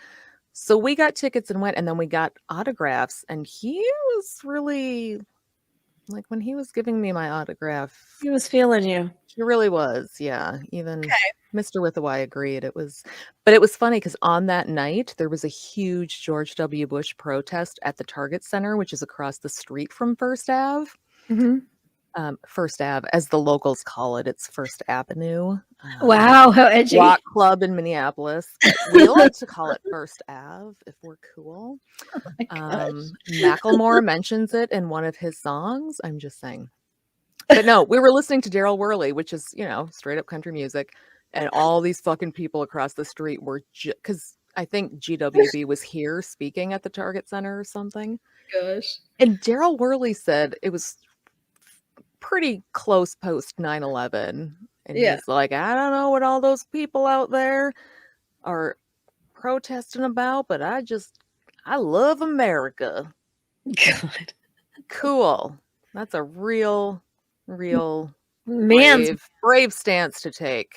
so we got tickets and went, and then we got autographs, and he was really like when he was giving me my autograph. He was feeling you. He really was, yeah. Even Mr. With a Y agreed. It was funny because on that night there was a huge George W. Bush protest at the Target Center, which is across the street from First Ave. Mm-hmm. First Ave, as the locals call it, it's First Avenue. Wow, how edgy! Walk club in Minneapolis. We like to call it First Ave if we're cool. Oh Macklemore mentions it in one of his songs. I'm just saying. But no, we were listening to Daryl Worley, which is, straight up country music. And all these fucking people across the street were because I think GWB was here speaking at the Target Center or something. Gosh. And Daryl Worley said it was pretty close post 9/11. And he's like, I don't know what all those people out there. are protesting about, but I love America. God. Cool. That's a real Man's brave stance to take.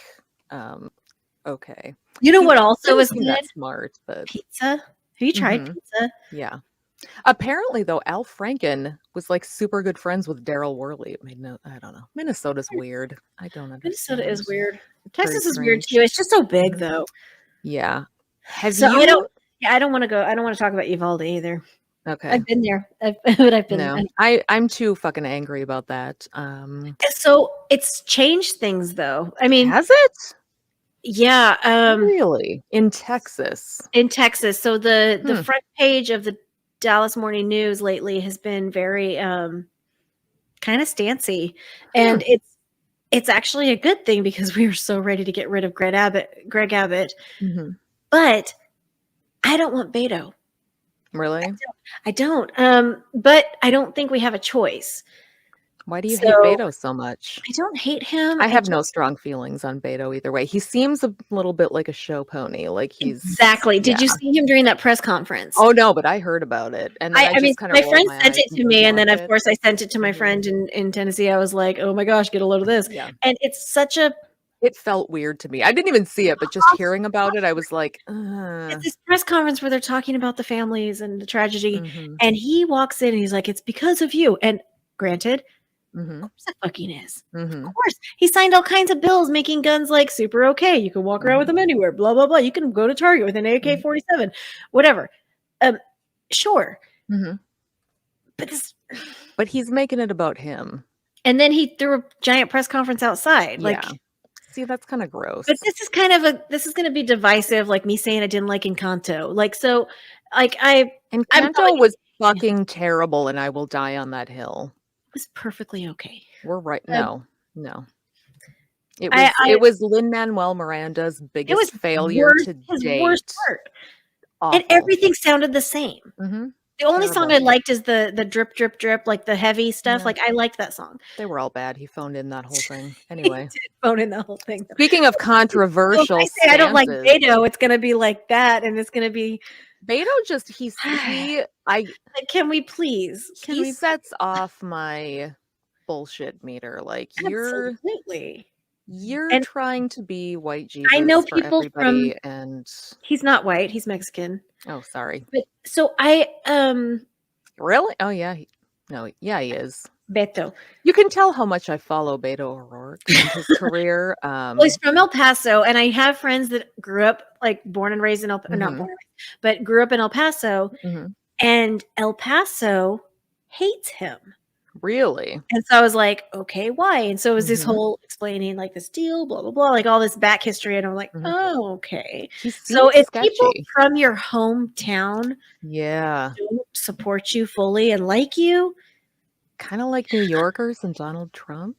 Okay. You know what also is That good? smart, but Pizza. Have you tried pizza? yeah. Apparently, though, Al Franken was like super good friends with Daryl Worley. I don't know. Minnesota's weird. I don't understand. Minnesota is weird. Very Texas is weird strange. too. It's just so big, though. Yeah. I don't want to go. I don't want to talk about Uvalde either. Okay. I've been there, but I've been. No, I'm too fucking angry about that. So it's changed things, though. I mean, has it? Yeah. Really? In Texas? In Texas. So the front page of the Dallas Morning News lately has been very kind of stancy, and it's actually a good thing because we are so ready to get rid of Greg Abbott. But I don't want Beto. Really? I don't. But I don't think we have a choice. Why do you hate Beto so much? I don't hate him. I have no strong feelings on Beto either way. He seems a little bit like a show pony. Like he's exactly. Did you see him during that press conference? Oh no, but I heard about it, and then I mean, my friend sent it to me, and then of course I sent it to my friend in Tennessee. I was like, "Oh my gosh, get a load of this!" Yeah. And it's such a. It felt weird to me. I didn't even see it, but just hearing about it, I was like, It's this press conference where they're talking about the families and the tragedy, and he walks in and he's like, "It's because of you." And granted. Of course it fucking is. Of course. He signed all kinds of bills making guns like super okay. You can walk around with them anywhere, blah, blah, blah. You can go to Target with an AK-47, whatever. Sure. But he's making it about him. And then he threw a giant press conference outside. Like, see, that's kind of gross. But this is going to be divisive, like me saying I didn't like Encanto. Like, so, like, Encanto was fucking terrible, and I will die on that hill. Was perfectly okay. We're right. No. It was Lin-Manuel Miranda's biggest failure to date. Worst part. And everything sounded the same. The only song I liked is the drip, drip, drip, like the heavy stuff. Yeah. Like I liked that song. They were all bad. He phoned in that whole thing. Anyway, he did phone in the whole thing. Speaking of controversial, so if I say I don't like Beto, it's going to be like that, and it's going to be Beto. Just can we please? He sets off my bullshit meter. Like you're trying to be white Jesus. I know people from and he's not white. He's Mexican. Oh, sorry. But so I really? Oh yeah. He is. Beto. You can tell how much I follow Beto O'Rourke in his career. Well, he's from El Paso, and I have friends that grew up, like born and raised in not born and raised, but grew up in El Paso, and El Paso hates him. Really? And so I was like, okay, why? And so it was this whole explaining like this deal, blah, blah, blah, like all this back history. And I'm like, oh, okay. So if people from your hometown don't support you fully and like you. Kind of like New Yorkers and Donald Trump.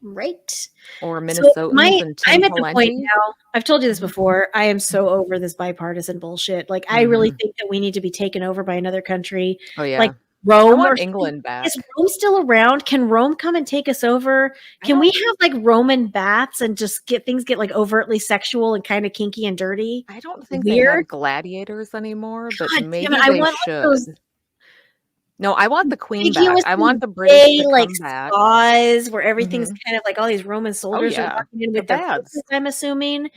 Right. Or Minnesotans and Tim I'm at the point now, I've told you this before, I am so over this bipartisan bullshit. Like, I really think that we need to be taken over by another country. Oh, yeah. Like, Rome or England back. Is Rome still around? Can Rome come and take us over? Can we have like Roman baths and just get like overtly sexual and kind of kinky and dirty? I don't think they have gladiators anymore, but maybe they should. No, I want the Queen back. I want the British to come back. Spas where everything's kind of like all these Roman soldiers are walking in with their horses, I'm assuming.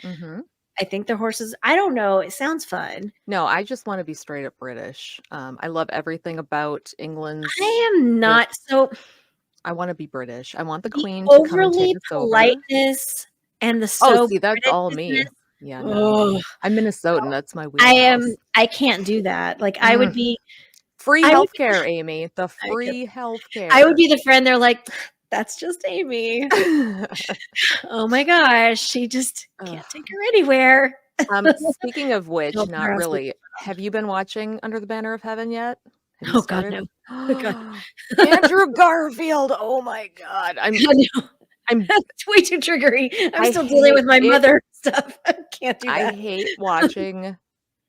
I think they're horses. I don't know. It sounds fun. No, I just want to be straight up British. I love everything about England. I am not so. I want to be British. I want the Queen to come and take us over. Politeness and the see, that's all me. Yeah, no. I'm Minnesotan. That's my wheelhouse. I can't do that. Like I would be. Free healthcare, Amy. The free healthcare. I would be the friend. They're like, that's just Amy. Oh my gosh, she just can't take her anywhere. Speaking of which, not really. Have you been watching Under the Banner of Heaven yet? Oh God, no. Oh, God. Andrew Garfield. Oh my God. That's way too triggery. I'm still dealing with my mother stuff. I can't do that. I hate watching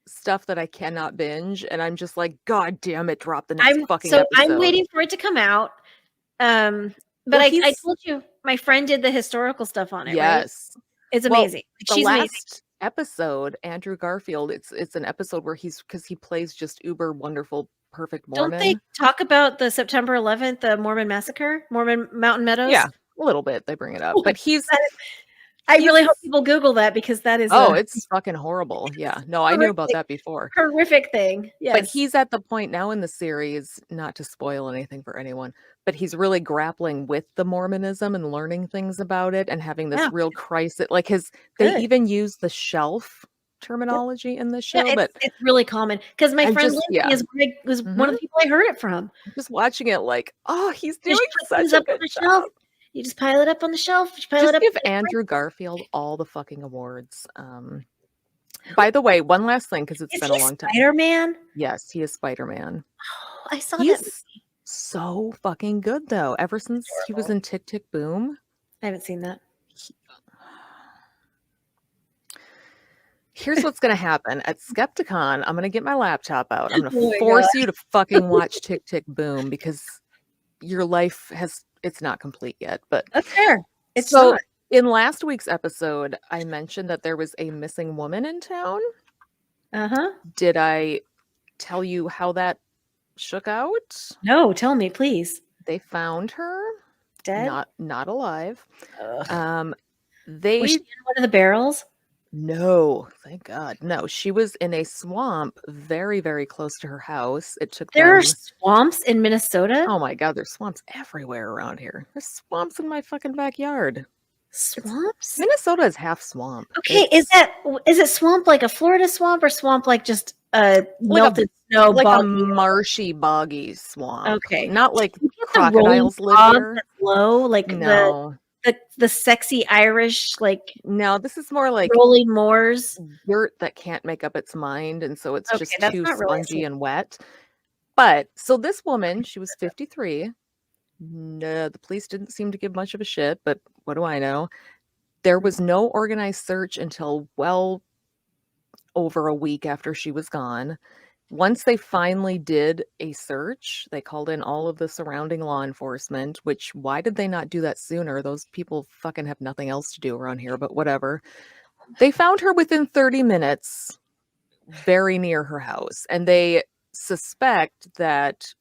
stuff that I cannot binge, and I'm just like, God damn it, drop the next fucking episode. I'm waiting for it to come out. But I told you my friend did the historical stuff on it. Yes. Right? It's amazing. She's amazing. episode, Andrew Garfield, it's an episode where he plays just uber wonderful, perfect Don't Mormon. they talk about the September 11th, the Mormon massacre, Mormon Mountain Meadows? Yeah, a little bit. They bring it up, but I really hope people Google that because that is it's fucking horrible. Yeah, no, I knew about that before. Horrific thing. Yes, but he's at the point now in the series, not to spoil anything for anyone, but he's really grappling with the Mormonism and learning things about it and having this real crisis. Like they even use the shelf terminology in the show, but it's really common because my friend Lindsay was one of the people I heard it from. I'm just watching it like, oh, he's doing such a good job. You just pile it up on the shelf. Give Andrew Garfield all the fucking awards. By the way, one last thing, because it's been a long time. Spider-Man? Yes, he is Spider-Man. Oh, I saw that. So fucking good though. Ever since he was in Tick, Tick, Boom. I haven't seen that. Here's what's going to happen. At Skepticon, I'm going to get my laptop out. I'm going to force you to fucking watch Tick, Tick, Boom because your life it's not complete yet. But that's fair. It's not. In last week's episode, I mentioned that there was a missing woman in town. Uh-huh. Did I tell you how that shook out? No, tell me, please. They found her. Dead? Not alive. Was she in one of the barrels? No, thank God. No, she was in a swamp very, very close to her house. There are swamps in Minnesota? Oh my God, there's swamps everywhere around here. There's swamps in my fucking backyard. Swamps? Minnesota is half swamp. Okay, is it swamp like a Florida swamp or swamp like just melted snow? Like a marshy, boggy swamp. Okay. Not like crocodiles live here. Low, like the sexy Irish, like no, this is more like rolling moors. Dirt that can't make up its mind, and so it's just too spongy and wet. But so this woman, she was 53. No, the police didn't seem to give much of a shit, but what do I know? There was no organized search until well over a week after she was gone. Once they finally did a search, they called in all of the surrounding law enforcement, which why did they not do that sooner? Those people fucking have nothing else to do around here, but whatever. They found her within 30 minutes, very near her house, and they suspect that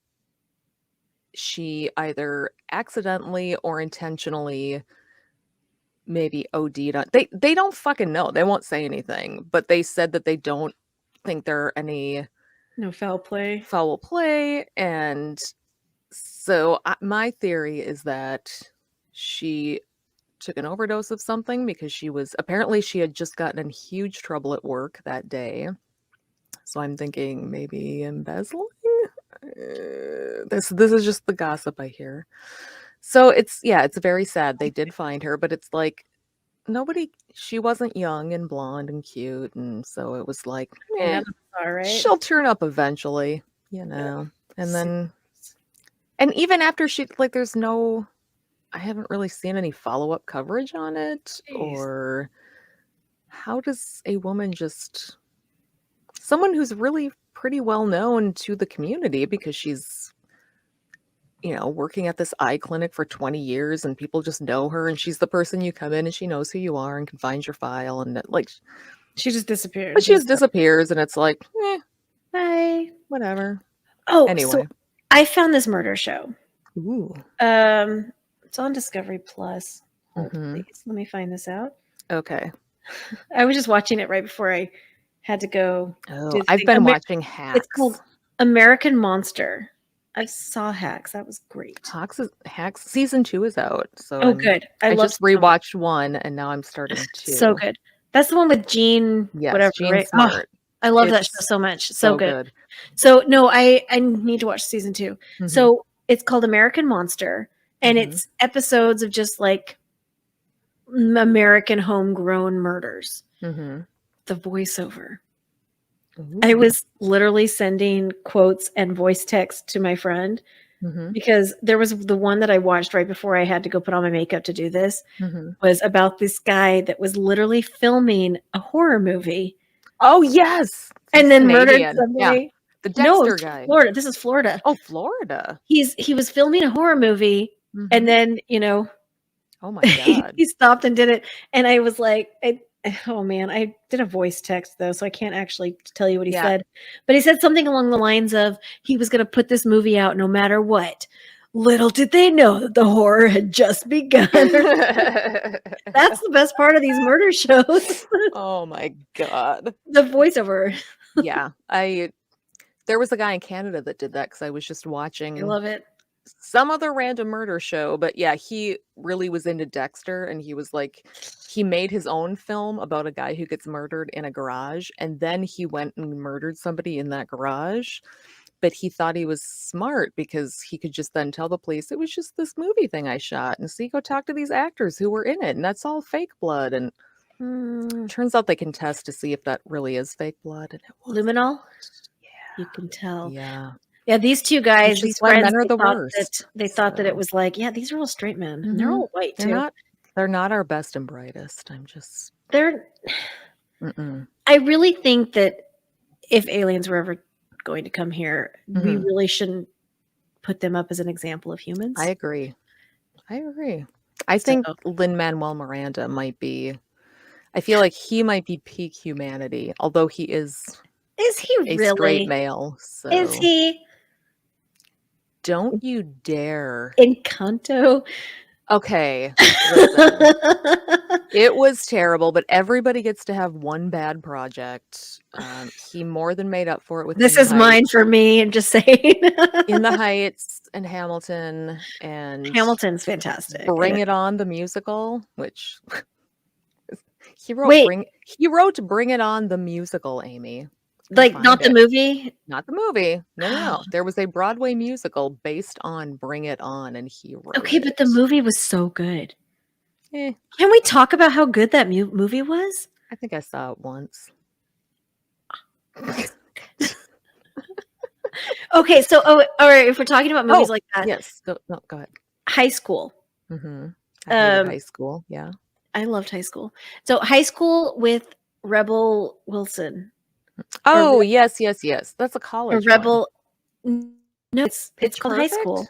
she either accidentally or intentionally maybe OD'd on. They don't fucking know. They won't say anything, but they said that they don't think there are any foul play. And so my theory is that she took an overdose of something because she had just gotten in huge trouble at work that day. So I'm thinking maybe embezzling. This is just the gossip I hear. So it's very sad. They did find her, but it's like she wasn't young and blonde and cute, and so it was like, all right, she'll turn up eventually, and then, and even after she, like, I haven't really seen any follow-up coverage on it. Jeez. Or how does a woman someone who's really pretty well known to the community because she's working at this eye clinic for 20 years and people just know her and she's the person you come in and she knows who you are and can find your file and like she just disappears. But she just disappears and it's like, bye, whatever. Oh, anyway. So I found this murder show. Ooh. It's on Discovery Plus. Please, let me find this out. Okay. I was just watching it right before I had to go. I've been watching Hacks. It's called American Monster. I saw Hacks. That was great. Hacks season 2 is out. So good. I just rewatched 1 and now I'm starting 2. So good. That's the one with Gene. Yes, whatever. Gene right? Smart. I love that show so much. So good. So no, I need to watch season 2. Mm-hmm. So it's called American Monster, and it's episodes of just like American homegrown murders. Mm-hmm. The voiceover. Ooh. I was literally sending quotes and voice text to my friend because there was the one that I watched right before I had to go put on my makeup to do this was about this guy that was literally filming a horror movie. Oh, yes. And then murdered somebody. Yeah. The Dexter guy. Florida. This is Florida. Oh, Florida. He was filming a horror movie and then, oh my God. he stopped and did it. And I was like, oh man, I did a voice text though, so I can't actually tell you what he said. But he said something along the lines of he was going to put this movie out no matter what. Little did they know that the horror had just begun. That's the best part of these murder shows. Oh my God. The voiceover. Yeah. There was a guy in Canada that did that because I was just watching. I love it. Some other random murder show, but yeah, he really was into Dexter, and he was like, he made his own film about a guy who gets murdered in a garage, and then he went and murdered somebody in that garage. But he thought he was smart because he could just then tell the police it was just this movie thing I shot, and see, go talk to these actors who were in it, and that's all fake blood. And turns out they can test to see if that really is fake blood. And it was Luminol. Yeah, you can tell. Yeah, these two guys, these why friends, men are the worst. They thought that it was like, yeah, these are all straight men. And they're all white too. They're not our best and brightest. I really think that if aliens were ever going to come here, we really shouldn't put them up as an example of humans. I agree. I think Lin-Manuel Miranda might be, I feel like he might be peak humanity, although he is he a really straight male. So is he? Don't you dare. Encanto. Okay. Listen, it was terrible, but everybody gets to have one bad project. He more than made up for it with This is mine for me. I'm just saying. In the Heights and Hamilton, and Hamilton's fantastic. Bring It On, the musical, which he wrote Bring It On, the musical, Amy. Like not the movie? Not the movie. No. There was a Broadway musical based on Bring It On, and he wrote Okay, but the movie was so good. Can we talk about how good that movie was? I think I saw it once. Okay, so all right, if we're talking about movies like that. Yes. Go ahead. High School. I hated High School, yeah. I loved High School. So High School with Rebel Wilson. Oh, yes. That's a college Rebel. one. No, it's called High School.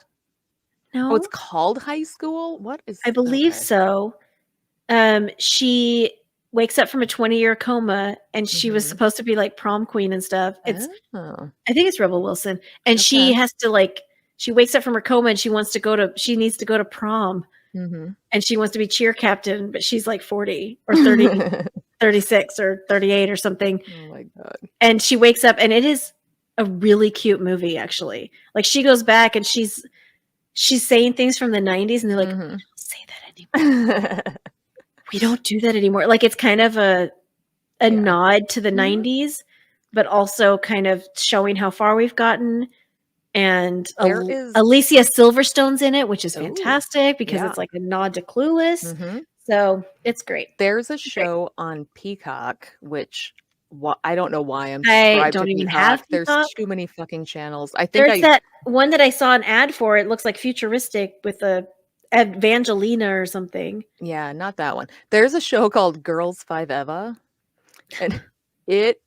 No. Oh, it's called High School? What is I believe so. She wakes up from a 20-year coma, and she was supposed to be like prom queen and stuff. I think it's Rebel Wilson. And she has to she wakes up from her coma, and she needs to go to prom. And she wants to be cheer captain, but she's like 40 or 30. 36 or 38 or something. Oh my God. And she wakes up, and it is a really cute movie, actually. Like, she goes back and she's saying things from the 90s, and they're like, we don't say that anymore. We don't do that anymore. Like, it's kind of a nod to the 90s, but also kind of showing how far we've gotten. And Alicia Silverstone's in it, which is fantastic because it's like a nod to Clueless. So it's great. There's a show on Peacock, which I don't know why I'm subscribed to Peacock. There's too many fucking channels. I think there's that one that I saw an ad for. It looks like futuristic with a Evangelina or something. Yeah, not that one. There's a show called Girls 5 Eva, and it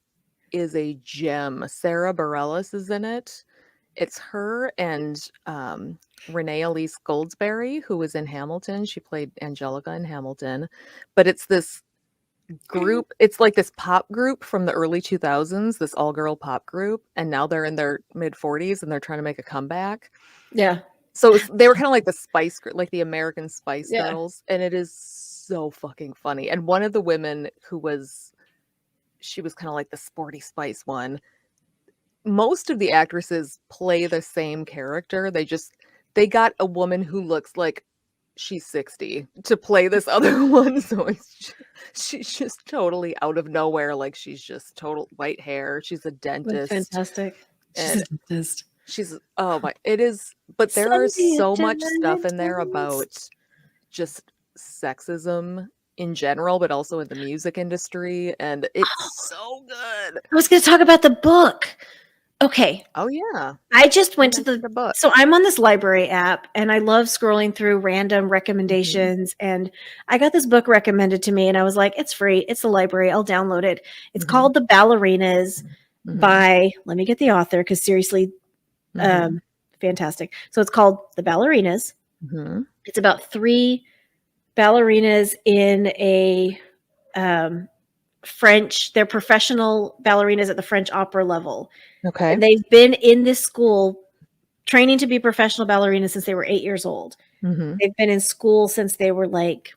is a gem. Sarah Bareilles is in it. It's her and Renee Elise Goldsberry, who was in Hamilton. She played Angelica in Hamilton. But it's this group. It's like this pop group from the early 2000s, this all-girl pop group. And now they're in their mid-40s, and they're trying to make a comeback. Yeah. So they were kind of like the Spice, like the American Spice Girls. And it is so fucking funny. And one of the women she was kind of like the sporty Spice one. Most of the actresses play the same character. They got a woman who looks like she's 60 to play this other one. So she's just totally out of nowhere. Like, she's just total white hair. She's a dentist. That's fantastic. She's a dentist. It is, but there is so much stuff in there about just sexism in general, but also in the music industry. And it's so good. I was going to talk about the book. Okay. Oh yeah. I just went to the book. So I'm on this library app, and I love scrolling through random recommendations. And I got this book recommended to me, and I was like, it's free. It's the library. I'll download it. It's called The Ballerinas by, let me get the author, because seriously, fantastic. So it's called The Ballerinas. It's about 3 ballerinas in a French. They're professional ballerinas at the French opera level. Okay. And they've been in this school training to be professional ballerinas since they were 8 years old. They've been in school since they were like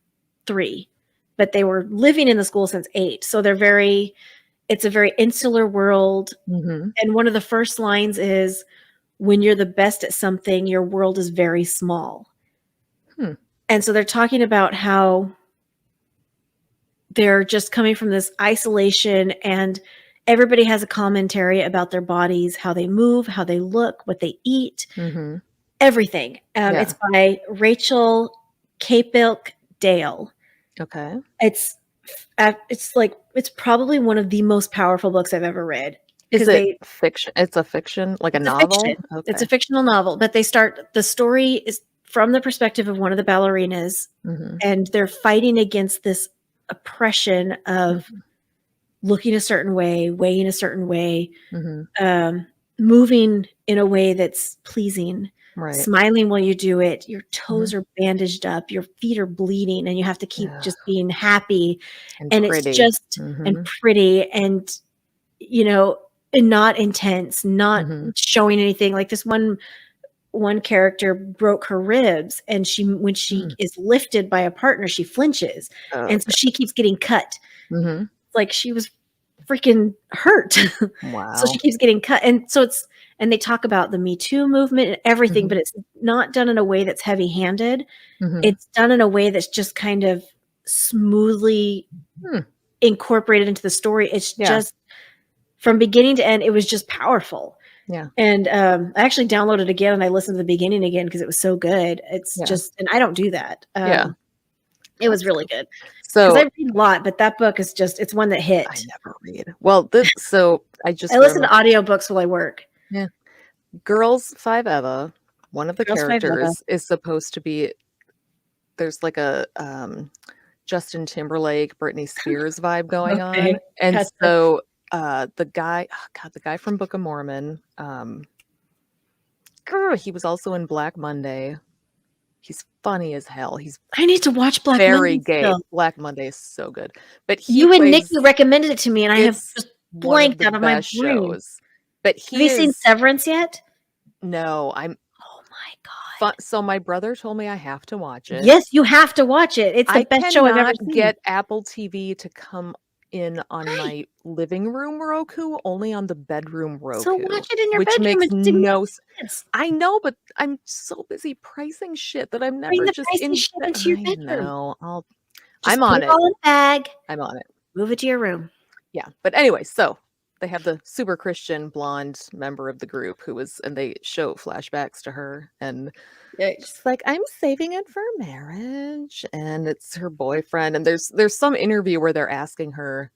3, but they were living in the school since 8. So it's a very insular world. And one of the first lines is, when you're the best at something, your world is very small. And so they're talking about how they're just coming from this isolation, and everybody has a commentary about their bodies, how they move, how they look, what they eat, everything. It's by Rachel Capilk Dale. Okay. It's probably one of the most powerful books I've ever read. Is it fiction? It's a fiction, like a novel? Okay. It's a fictional novel, but the story is from the perspective of one of the ballerinas, and they're fighting against this oppression of looking a certain way, weighing a certain way, moving in a way that's pleasing, smiling while you do it. Your toes are bandaged up, your feet are bleeding, and you have to keep just being happy. And it's just and pretty, and and not intense, not showing anything. Like this one character broke her ribs, and when she is lifted by a partner, she flinches. And so she keeps getting cut. Like she was freaking hurt. Wow. So she keeps getting cut. And so and they talk about the Me Too movement and everything, but it's not done in a way that's heavy handed. It's done in a way that's just kind of smoothly incorporated into the story. It's just from beginning to end, it was just powerful. Yeah. And I actually downloaded it again, and I listened to the beginning again because it was so good. It's just, and I don't do that. It was really good. So I read a lot, but that book is it's one that hit. I never read. Well, I listen to audiobooks while I work. Yeah. Girls 5 Eva, one of the characters is supposed to be, there's like a Justin Timberlake, Britney Spears vibe going on. And so the guy from Book of Mormon, he was also in Black Monday. He's funny as hell. I need to watch Black Monday. Very gay. Still. Black Monday is so good. But you and Nikki recommended it to me, and I have just blanked out of my brain. Shows. But have you seen Severance yet? No, Oh my god! So my brother told me I have to watch it. Yes, you have to watch it. It's the best show I've ever seen. I get Apple TV to come in on my living room Roku, only on the bedroom Roku. So watch it in your bedroom. Which makes no sense. I know, but I'm so busy pricing shit that I'm never just into your bedroom. No, I'm on it. All in a bag. I'm on it. Move it to your room. Yeah, but anyway, so they have the super Christian blonde member of the group and they show flashbacks to her, and she's like, I'm saving it for marriage, and it's her boyfriend, and there's some interview where they're asking her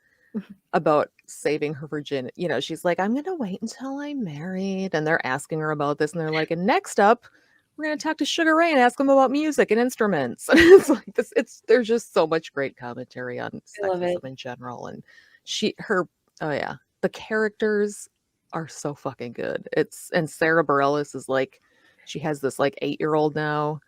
about saving her virginity. She's like, I'm gonna wait until I'm married, and they're asking her about this, and they're like, and next up we're gonna talk to Sugar Ray and ask him about music and instruments. And it's like this, there's just so much great commentary on sexism in general, and the characters are so fucking good. And Sarah Bareilles is like, she has this like 8-year-old now,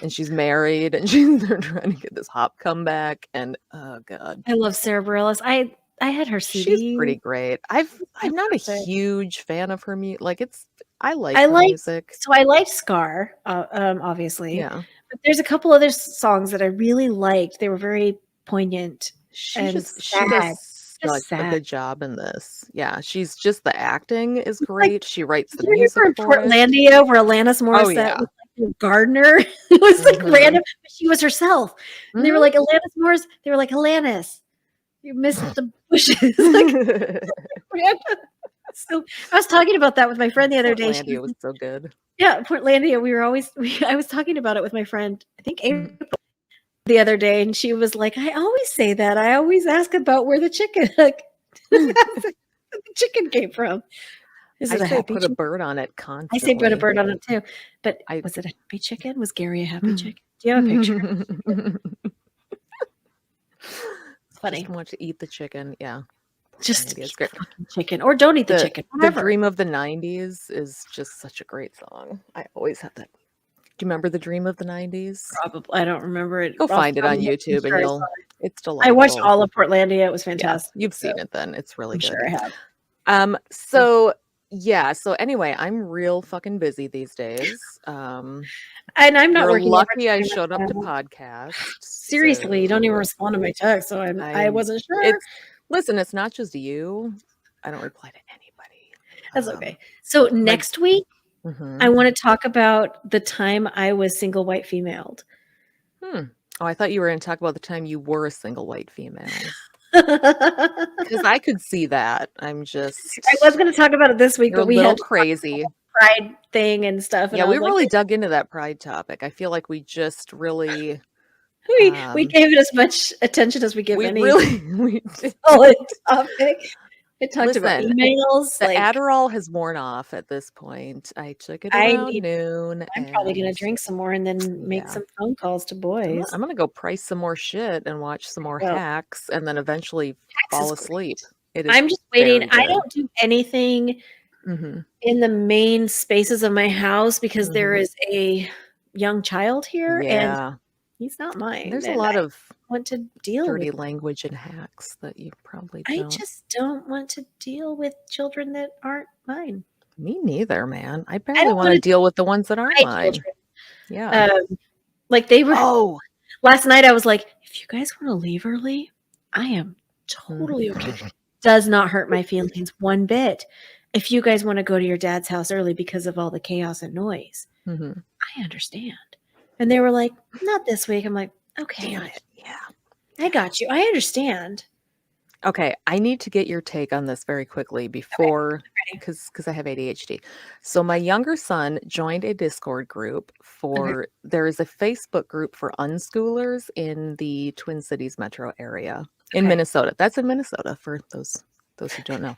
and she's married, and they're trying to get this hop comeback. And oh god, I love Sarah Bareilles. I had her CD. She's pretty great. I'm not a huge fan of her music. Like I like her music. So I liked Scar, obviously. Yeah. But there's a couple other songs that I really liked. They were very poignant. She does such a good job in this. Yeah, she's just, the acting is great. Like, she writes the music for Portlandia, where Alanis Morissette was like a gardener. It was like random, but she was herself. And they were like, Alanis Morris. They were like, Alanis, you missed the bushes. So I was talking about that with my friend the other day. Portlandia was so good. Yeah, Portlandia. I was talking about it with my friend, I think April, the other day, and she was like, I always say that. I always ask about where the chicken came from. I say put a bird on it constantly. I say put a bird on it too. But was it a happy chicken? Was Gary a happy chicken? Do you have a picture? It's funny. Just want to eat the chicken. Yeah. Just eat the fucking chicken. Or don't eat the chicken. Whatever. The Dream of the 90s is just such a great song. I always have that. Do you remember The Dream of the 90s? Probably. I don't remember it. Go find it on YouTube, and It's I delightful. watched all of Portlandia. It was Yeah, fantastic. you've seen it then. It's really I'm good. sure I have. So anyway, I'm real fucking busy these days. And I'm not You're working lucky I overtime showed up to right now. podcast. Seriously, you don't even So respond to my text, so I wasn't sure. listen, it's not just you. I don't reply to anybody. That's okay. So next week, mhm. I want to talk about the time I was single white femaled. Oh, I thought you were going to talk about the time you were a single white female. Because I could see that. I was going to talk about it this week, but we had crazy pride thing and stuff. And yeah, we really dug into that pride topic. I feel like we just really we gave it as much attention as we give any we did. solid topic. It talked about Listen, emails. The Adderall has worn off at this point. I took it around noon. I'm probably going to drink some more and then make some phone calls to boys. I'm going to go price some more shit and watch some more Hacks and then eventually fall asleep. I'm just waiting. I don't do anything in the main spaces of my house because there is a young child here and he's not mine. There's a lot of want to deal dirty with language and hacks that you probably don't. I just don't want to deal with children that aren't mine. Me neither, man. I barely want to deal with the ones that aren't mine. Children. Yeah. Like they were last night I was like, if you guys want to leave early, I am totally okay. Does not hurt my feelings one bit. If you guys want to go to your dad's house early because of all the chaos and noise, I understand. And they were like, not this week. I'm like, okay. Yeah. I got you. I understand. Okay. I need to get your take on this very quickly before, because I have ADHD. So my younger son joined a Discord group for, there is a Facebook group for unschoolers in the Twin Cities metro area in Minnesota. That's in Minnesota for those who don't know.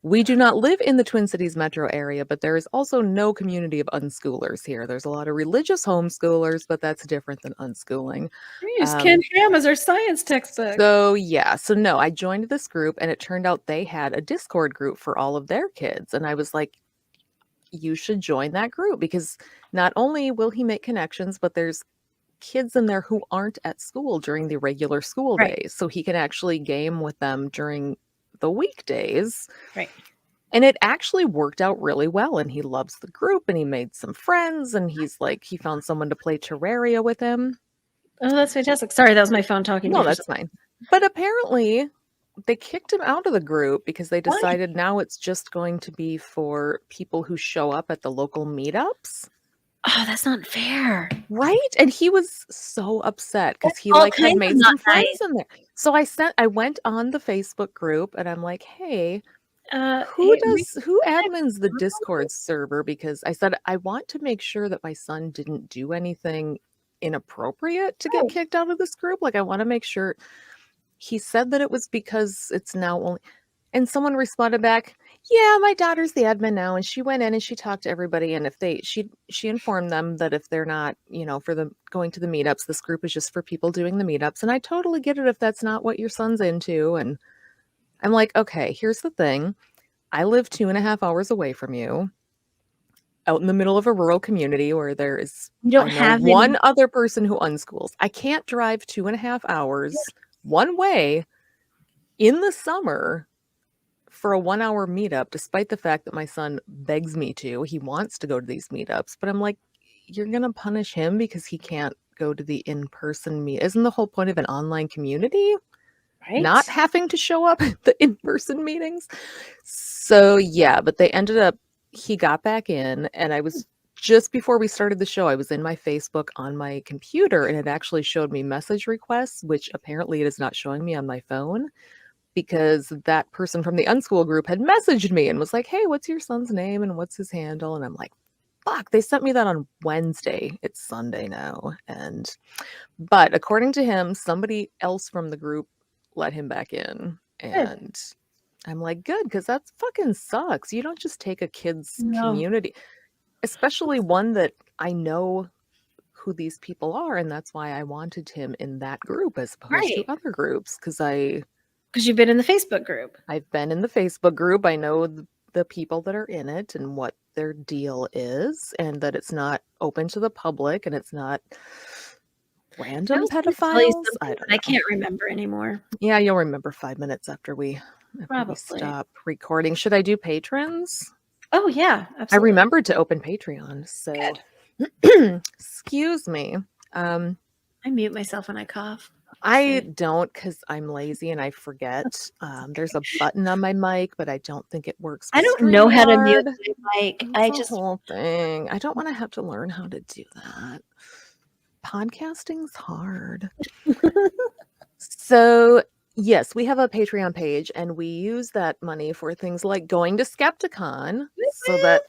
We do not live in the Twin Cities metro area, but there is also no community of unschoolers here. There's a lot of religious homeschoolers, but that's different than unschooling. We use Ken Ham as our science textbook. So no, I joined this group and it turned out they had a Discord group for all of their kids. And I was like, you should join that group because not only will he make connections, but there's kids in there who aren't at school during the regular school days. So he can actually game with them during the weekdays. Right. And it actually worked out really well. And he loves the group and he made some friends and he's like, he found someone to play Terraria with him. Oh, that's fantastic. Sorry, that was my phone talking. No, that's fine. But apparently they kicked him out of the group because they decided now it's just going to be for people who show up at the local meetups. Oh, that's not fair. Right? And he was so upset because he had made some friends in there. So I went on the Facebook group and I'm like, hey, who admins the Discord server? Because I said, I want to make sure that my son didn't do anything inappropriate to get kicked out of this group. Like, I want to make sure. He said that it was because it's now only, and someone responded back, yeah, my daughter's the admin now, and she went in and she talked to everybody, and if she informed them that if they're not, for the going to the meetups, this group is just for people doing the meetups, and I totally get it if that's not what your son's into. And I'm like, okay, here's the thing. I live 2.5 hours away from you, out in the middle of a rural community where there is one other person who unschools. I can't drive 2.5 hours one way in the summer for a 1-hour meetup, despite the fact that my son begs me to. He wants to go to these meetups, but I'm like, you're going to punish him because he can't go to the in-person meet. Isn't the whole point of an online community? Right. Not having to show up at the in-person meetings. So yeah, but they ended up, he got back in, and I was just before we started the show, I was in my Facebook on my computer, and it actually showed me message requests, which apparently it is not showing me on my phone, because that person from the unschool group had messaged me and was like, hey, what's your son's name and what's his handle? And I'm like, fuck, they sent me that on Wednesday. It's Sunday now. But according to him, somebody else from the group let him back in. And I'm like, good, because that fucking sucks. You don't just take a kid's community, especially one that I know who these people are. And that's why I wanted him in that group as opposed to other groups. Because you've been in the Facebook group. I've been in the Facebook group. I know the people that are in it and what their deal is, and that it's not open to the public, and it's not random was gonna tell you pedophiles? something, I don't but know. I can't remember anymore. Yeah, you'll remember 5 minutes after we Probably. stop recording. Should I do patrons? Oh yeah, I absolutely. remembered to open Patreon, so Good. excuse me. I mute myself when I cough. I don't, because I'm lazy and I forget. There's a button on my mic, but I don't think it works I with don't know how to mute StreamYard. my mic. It's I a just whole thing. I don't want to have to learn how to do that. Podcasting's hard. So, yes, we have a Patreon page, and we use that money for things like going to Skepticon so that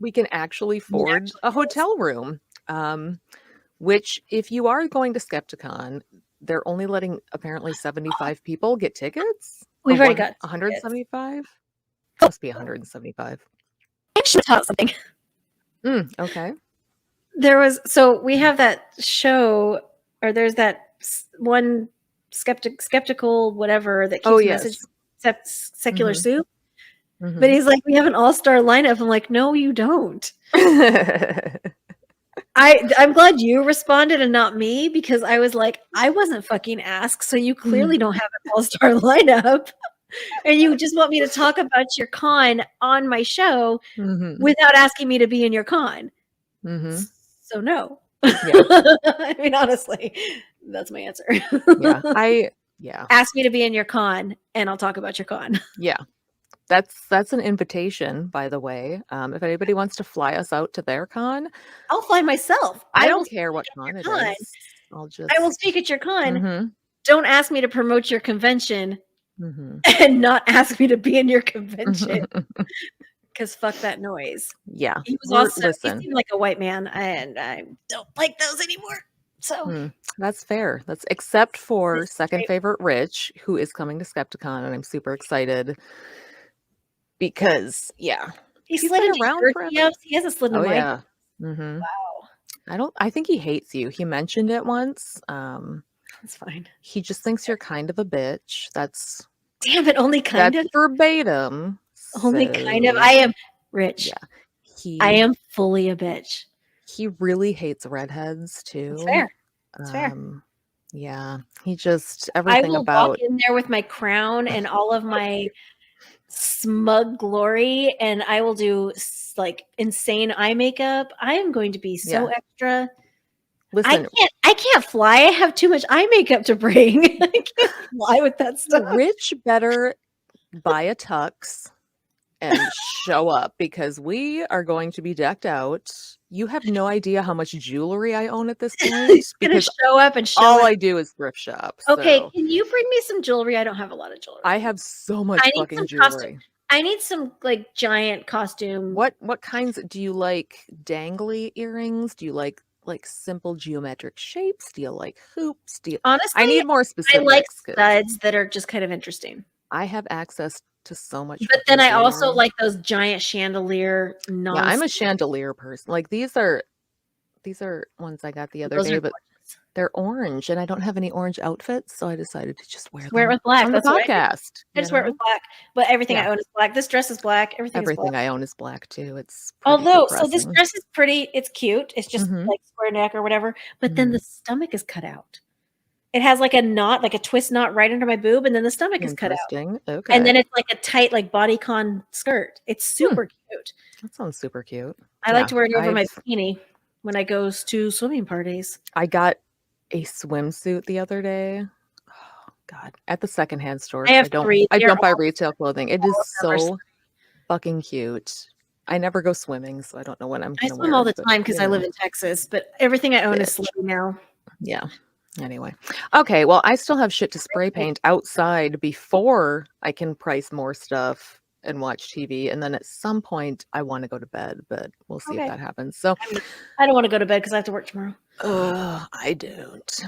we can actually afford a hotel room. Which, if you are going to Skepticon, they're only letting apparently 75 people get tickets. we've already got 175. Must be 175. I should tell something. Okay. We have that show, or there's that one skeptical whatever that keeps messaging secular soup. Mm-hmm. But he's like, we have an all-star lineup. I'm like, no, you don't. I'm glad you responded and not me, because I was like, I wasn't fucking asked, so you clearly don't have an all-star lineup. And you just want me to talk about your con on my show without asking me to be in your con. So no. Yeah. I mean, honestly, that's my answer. Yeah. Ask me to be in your con and I'll talk about your con. Yeah. That's an invitation, by the way. If anybody wants to fly us out to their con, I'll fly myself. I don't care what con it is. I will speak at your con. Don't ask me to promote your convention and not ask me to be in your convention. Because fuck that noise. Yeah. He was also, he seemed like a white man, and I don't like those anymore. So that's fair. That's except for second favorite Rich, who is coming to Skepticon, and I'm super excited because he's been around forever. He hasn't slid into my Wow. I think he hates you. He mentioned it once. That's fine. He just thinks you're kind of a bitch. That's damn it, only kind of verbatim. Only kind of. I am Rich. Yeah. I am fully a bitch. He really hates redheads too. That's fair. That's fair. Yeah. He just everything I will walk in there with my crown and all of my smug glory, and I will do like insane eye makeup. I am going to be so extra. Listen, I can't fly. I have too much eye makeup to bring. I can't fly with that stuff. Rich better buy a tux and show up, because we are going to be decked out. You have no idea how much jewelry I own at this point. Because show up and show all up. I do is thrift shop. Okay, can you bring me some jewelry? I don't have a lot of jewelry. I have so much fucking jewelry. I need some like giant costume. What kinds do you like? Dangly earrings? Do you like simple geometric shapes? Do you like hoops? Honestly, I need more specifics. I like studs that are just kind of interesting. I have access to so much, but then I also like those giant chandelier. Yeah, I'm a chandelier person. Like these are ones I got the other day, but they're orange, and I don't have any orange outfits, so I decided to just wear them. Wear it with black. On the podcast. I just wear it with black, but everything I own is black. This dress is black. Everything is black. I own is black too. It's so this dress is pretty. It's cute. It's just like square neck or whatever. But then the stomach is cut out. It has like a knot, like a twist knot right under my boob, and then the stomach is cut out. Okay. And then it's like a tight, like bodycon skirt. It's super cute. That sounds super cute. I like to wear it over my bikini when I go to swimming parties. I got a swimsuit the other day. Oh God! At the secondhand store. I don't buy retail clothing. It is so fucking cute. I never go swimming, so I don't know when I'm going to wear it. I swim all the time because I live in Texas, but everything I own is slippery now. Yeah. Anyway. Okay, well, I still have shit to spray paint outside before I can price more stuff and watch TV. And then at some point I want to go to bed, but we'll see if that happens. So I don't want to go to bed because I have to work tomorrow. I don't.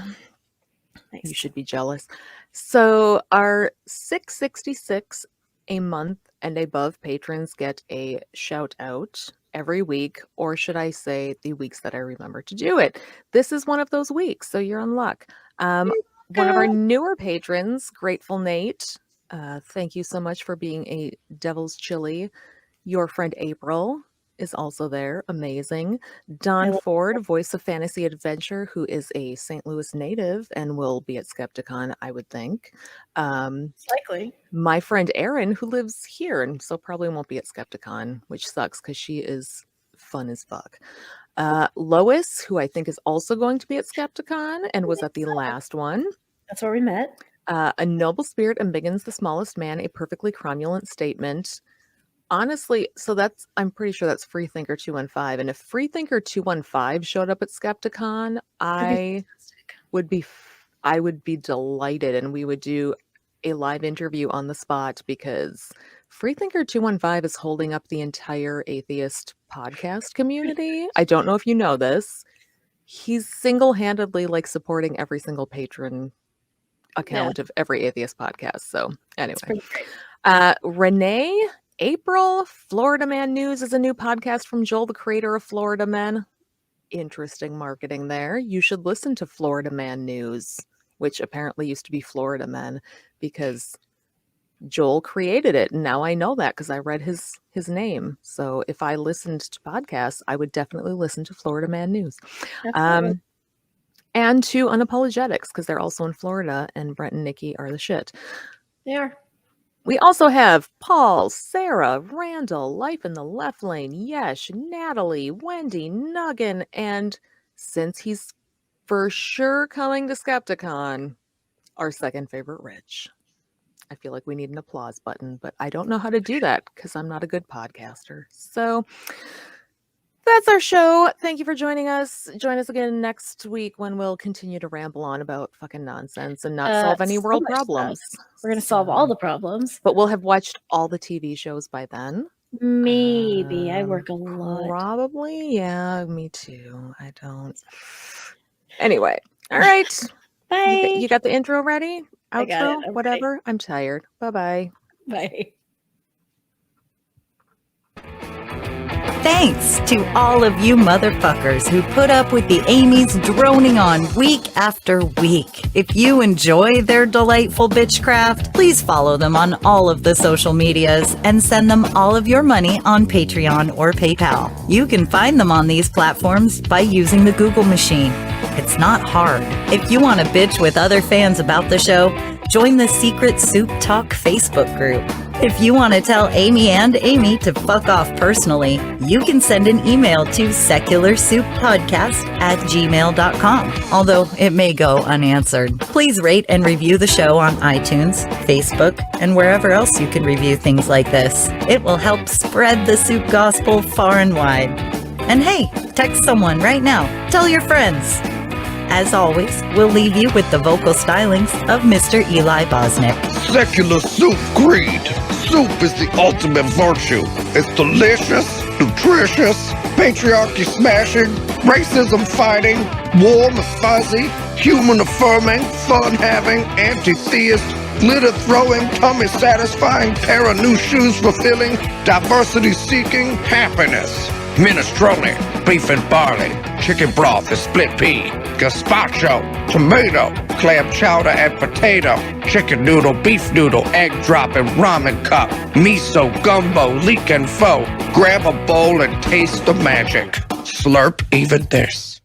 Nice. You should be jealous. So our 666 a month and above patrons get a shout out every week, or should I say the weeks that I remember to do it. This is one of those weeks, so you're in luck. One of our newer patrons, Grateful Nate, thank you so much for being a Devil's Chili. Your friend April is also there. Amazing. Don Ford, voice of Fantasy Adventure, who is a St. Louis native and will be at Skepticon, I would think. It's likely. My friend Erin, who lives here and so probably won't be at Skepticon, which sucks because she is fun as fuck. Lois, who I think is also going to be at Skepticon and was at the last one. That's where we met. A noble spirit embiggens the smallest man, a perfectly cromulent statement. Honestly, so I'm pretty sure that's Freethinker 215. And if Freethinker 215 showed up at Skepticon, I would be delighted, and we would do a live interview on the spot, because Freethinker 215 is holding up the entire atheist podcast community. I don't know if you know this. He's single-handedly supporting every single patron account of every atheist podcast. So anyway, Renee, April, Florida Man News is a new podcast from Joel, the creator of Florida Men. Interesting marketing there. You should listen to Florida Man News, which apparently used to be Florida Men, because Joel created it. And now I know that because I read his name. So if I listened to podcasts, I would definitely listen to Florida Man News. And to Unapologetics, because they're also in Florida, and Brent and Nikki are the shit. They are. We also have Paul, Sarah, Randall, Life in the Left Lane, Yesh, Natalie, Wendy, Nuggin, and since he's for sure coming to Skepticon, our second favorite, Rich. I feel like we need an applause button, but I don't know how to do that because I'm not a good podcaster. So that's our show. Thank you for joining us. Join us again next week when we'll continue to ramble on about fucking nonsense and not solve any world problems. We're going to solve all the problems. But we'll have watched all the TV shows by then. Maybe. I work a lot. Probably. Yeah, me too. I don't. Anyway. All right. Bye. You got the intro ready? Outro? I got it. Whatever. Ready. I'm tired. Bye-bye. Bye. Thanks to all of you motherfuckers who put up with the Amy's droning on week after week. If you enjoy their delightful bitchcraft, please follow them on all of the social medias and send them all of your money on Patreon or PayPal. You can find them on these platforms by using the Google machine. It's not hard. If you want to bitch with other fans about the show, join the Secret Soup Talk Facebook group. If you want to tell Amy and Amy to fuck off personally, you can send an email to secularsouppodcast@gmail.com, although it may go unanswered. Please rate and review the show on iTunes, Facebook, and wherever else you can review things like this. It will help spread the soup gospel far and wide. And hey, text someone right now. Tell your friends. As always, we'll leave you with the vocal stylings of Mr. Eli Bosnick. Secular soup creed. Soup is the ultimate virtue. It's delicious, nutritious, patriarchy smashing, racism fighting, warm and fuzzy, human affirming, fun having, anti-theist, glitter throwing, tummy satisfying, pair of new shoes fulfilling, diversity seeking, happiness. Minestrone, beef and barley, chicken broth and split pea, gazpacho, tomato, clam chowder and potato, chicken noodle, beef noodle, egg drop and ramen cup, miso, gumbo, leek and pho. Grab a bowl and taste the magic. Slurp even this.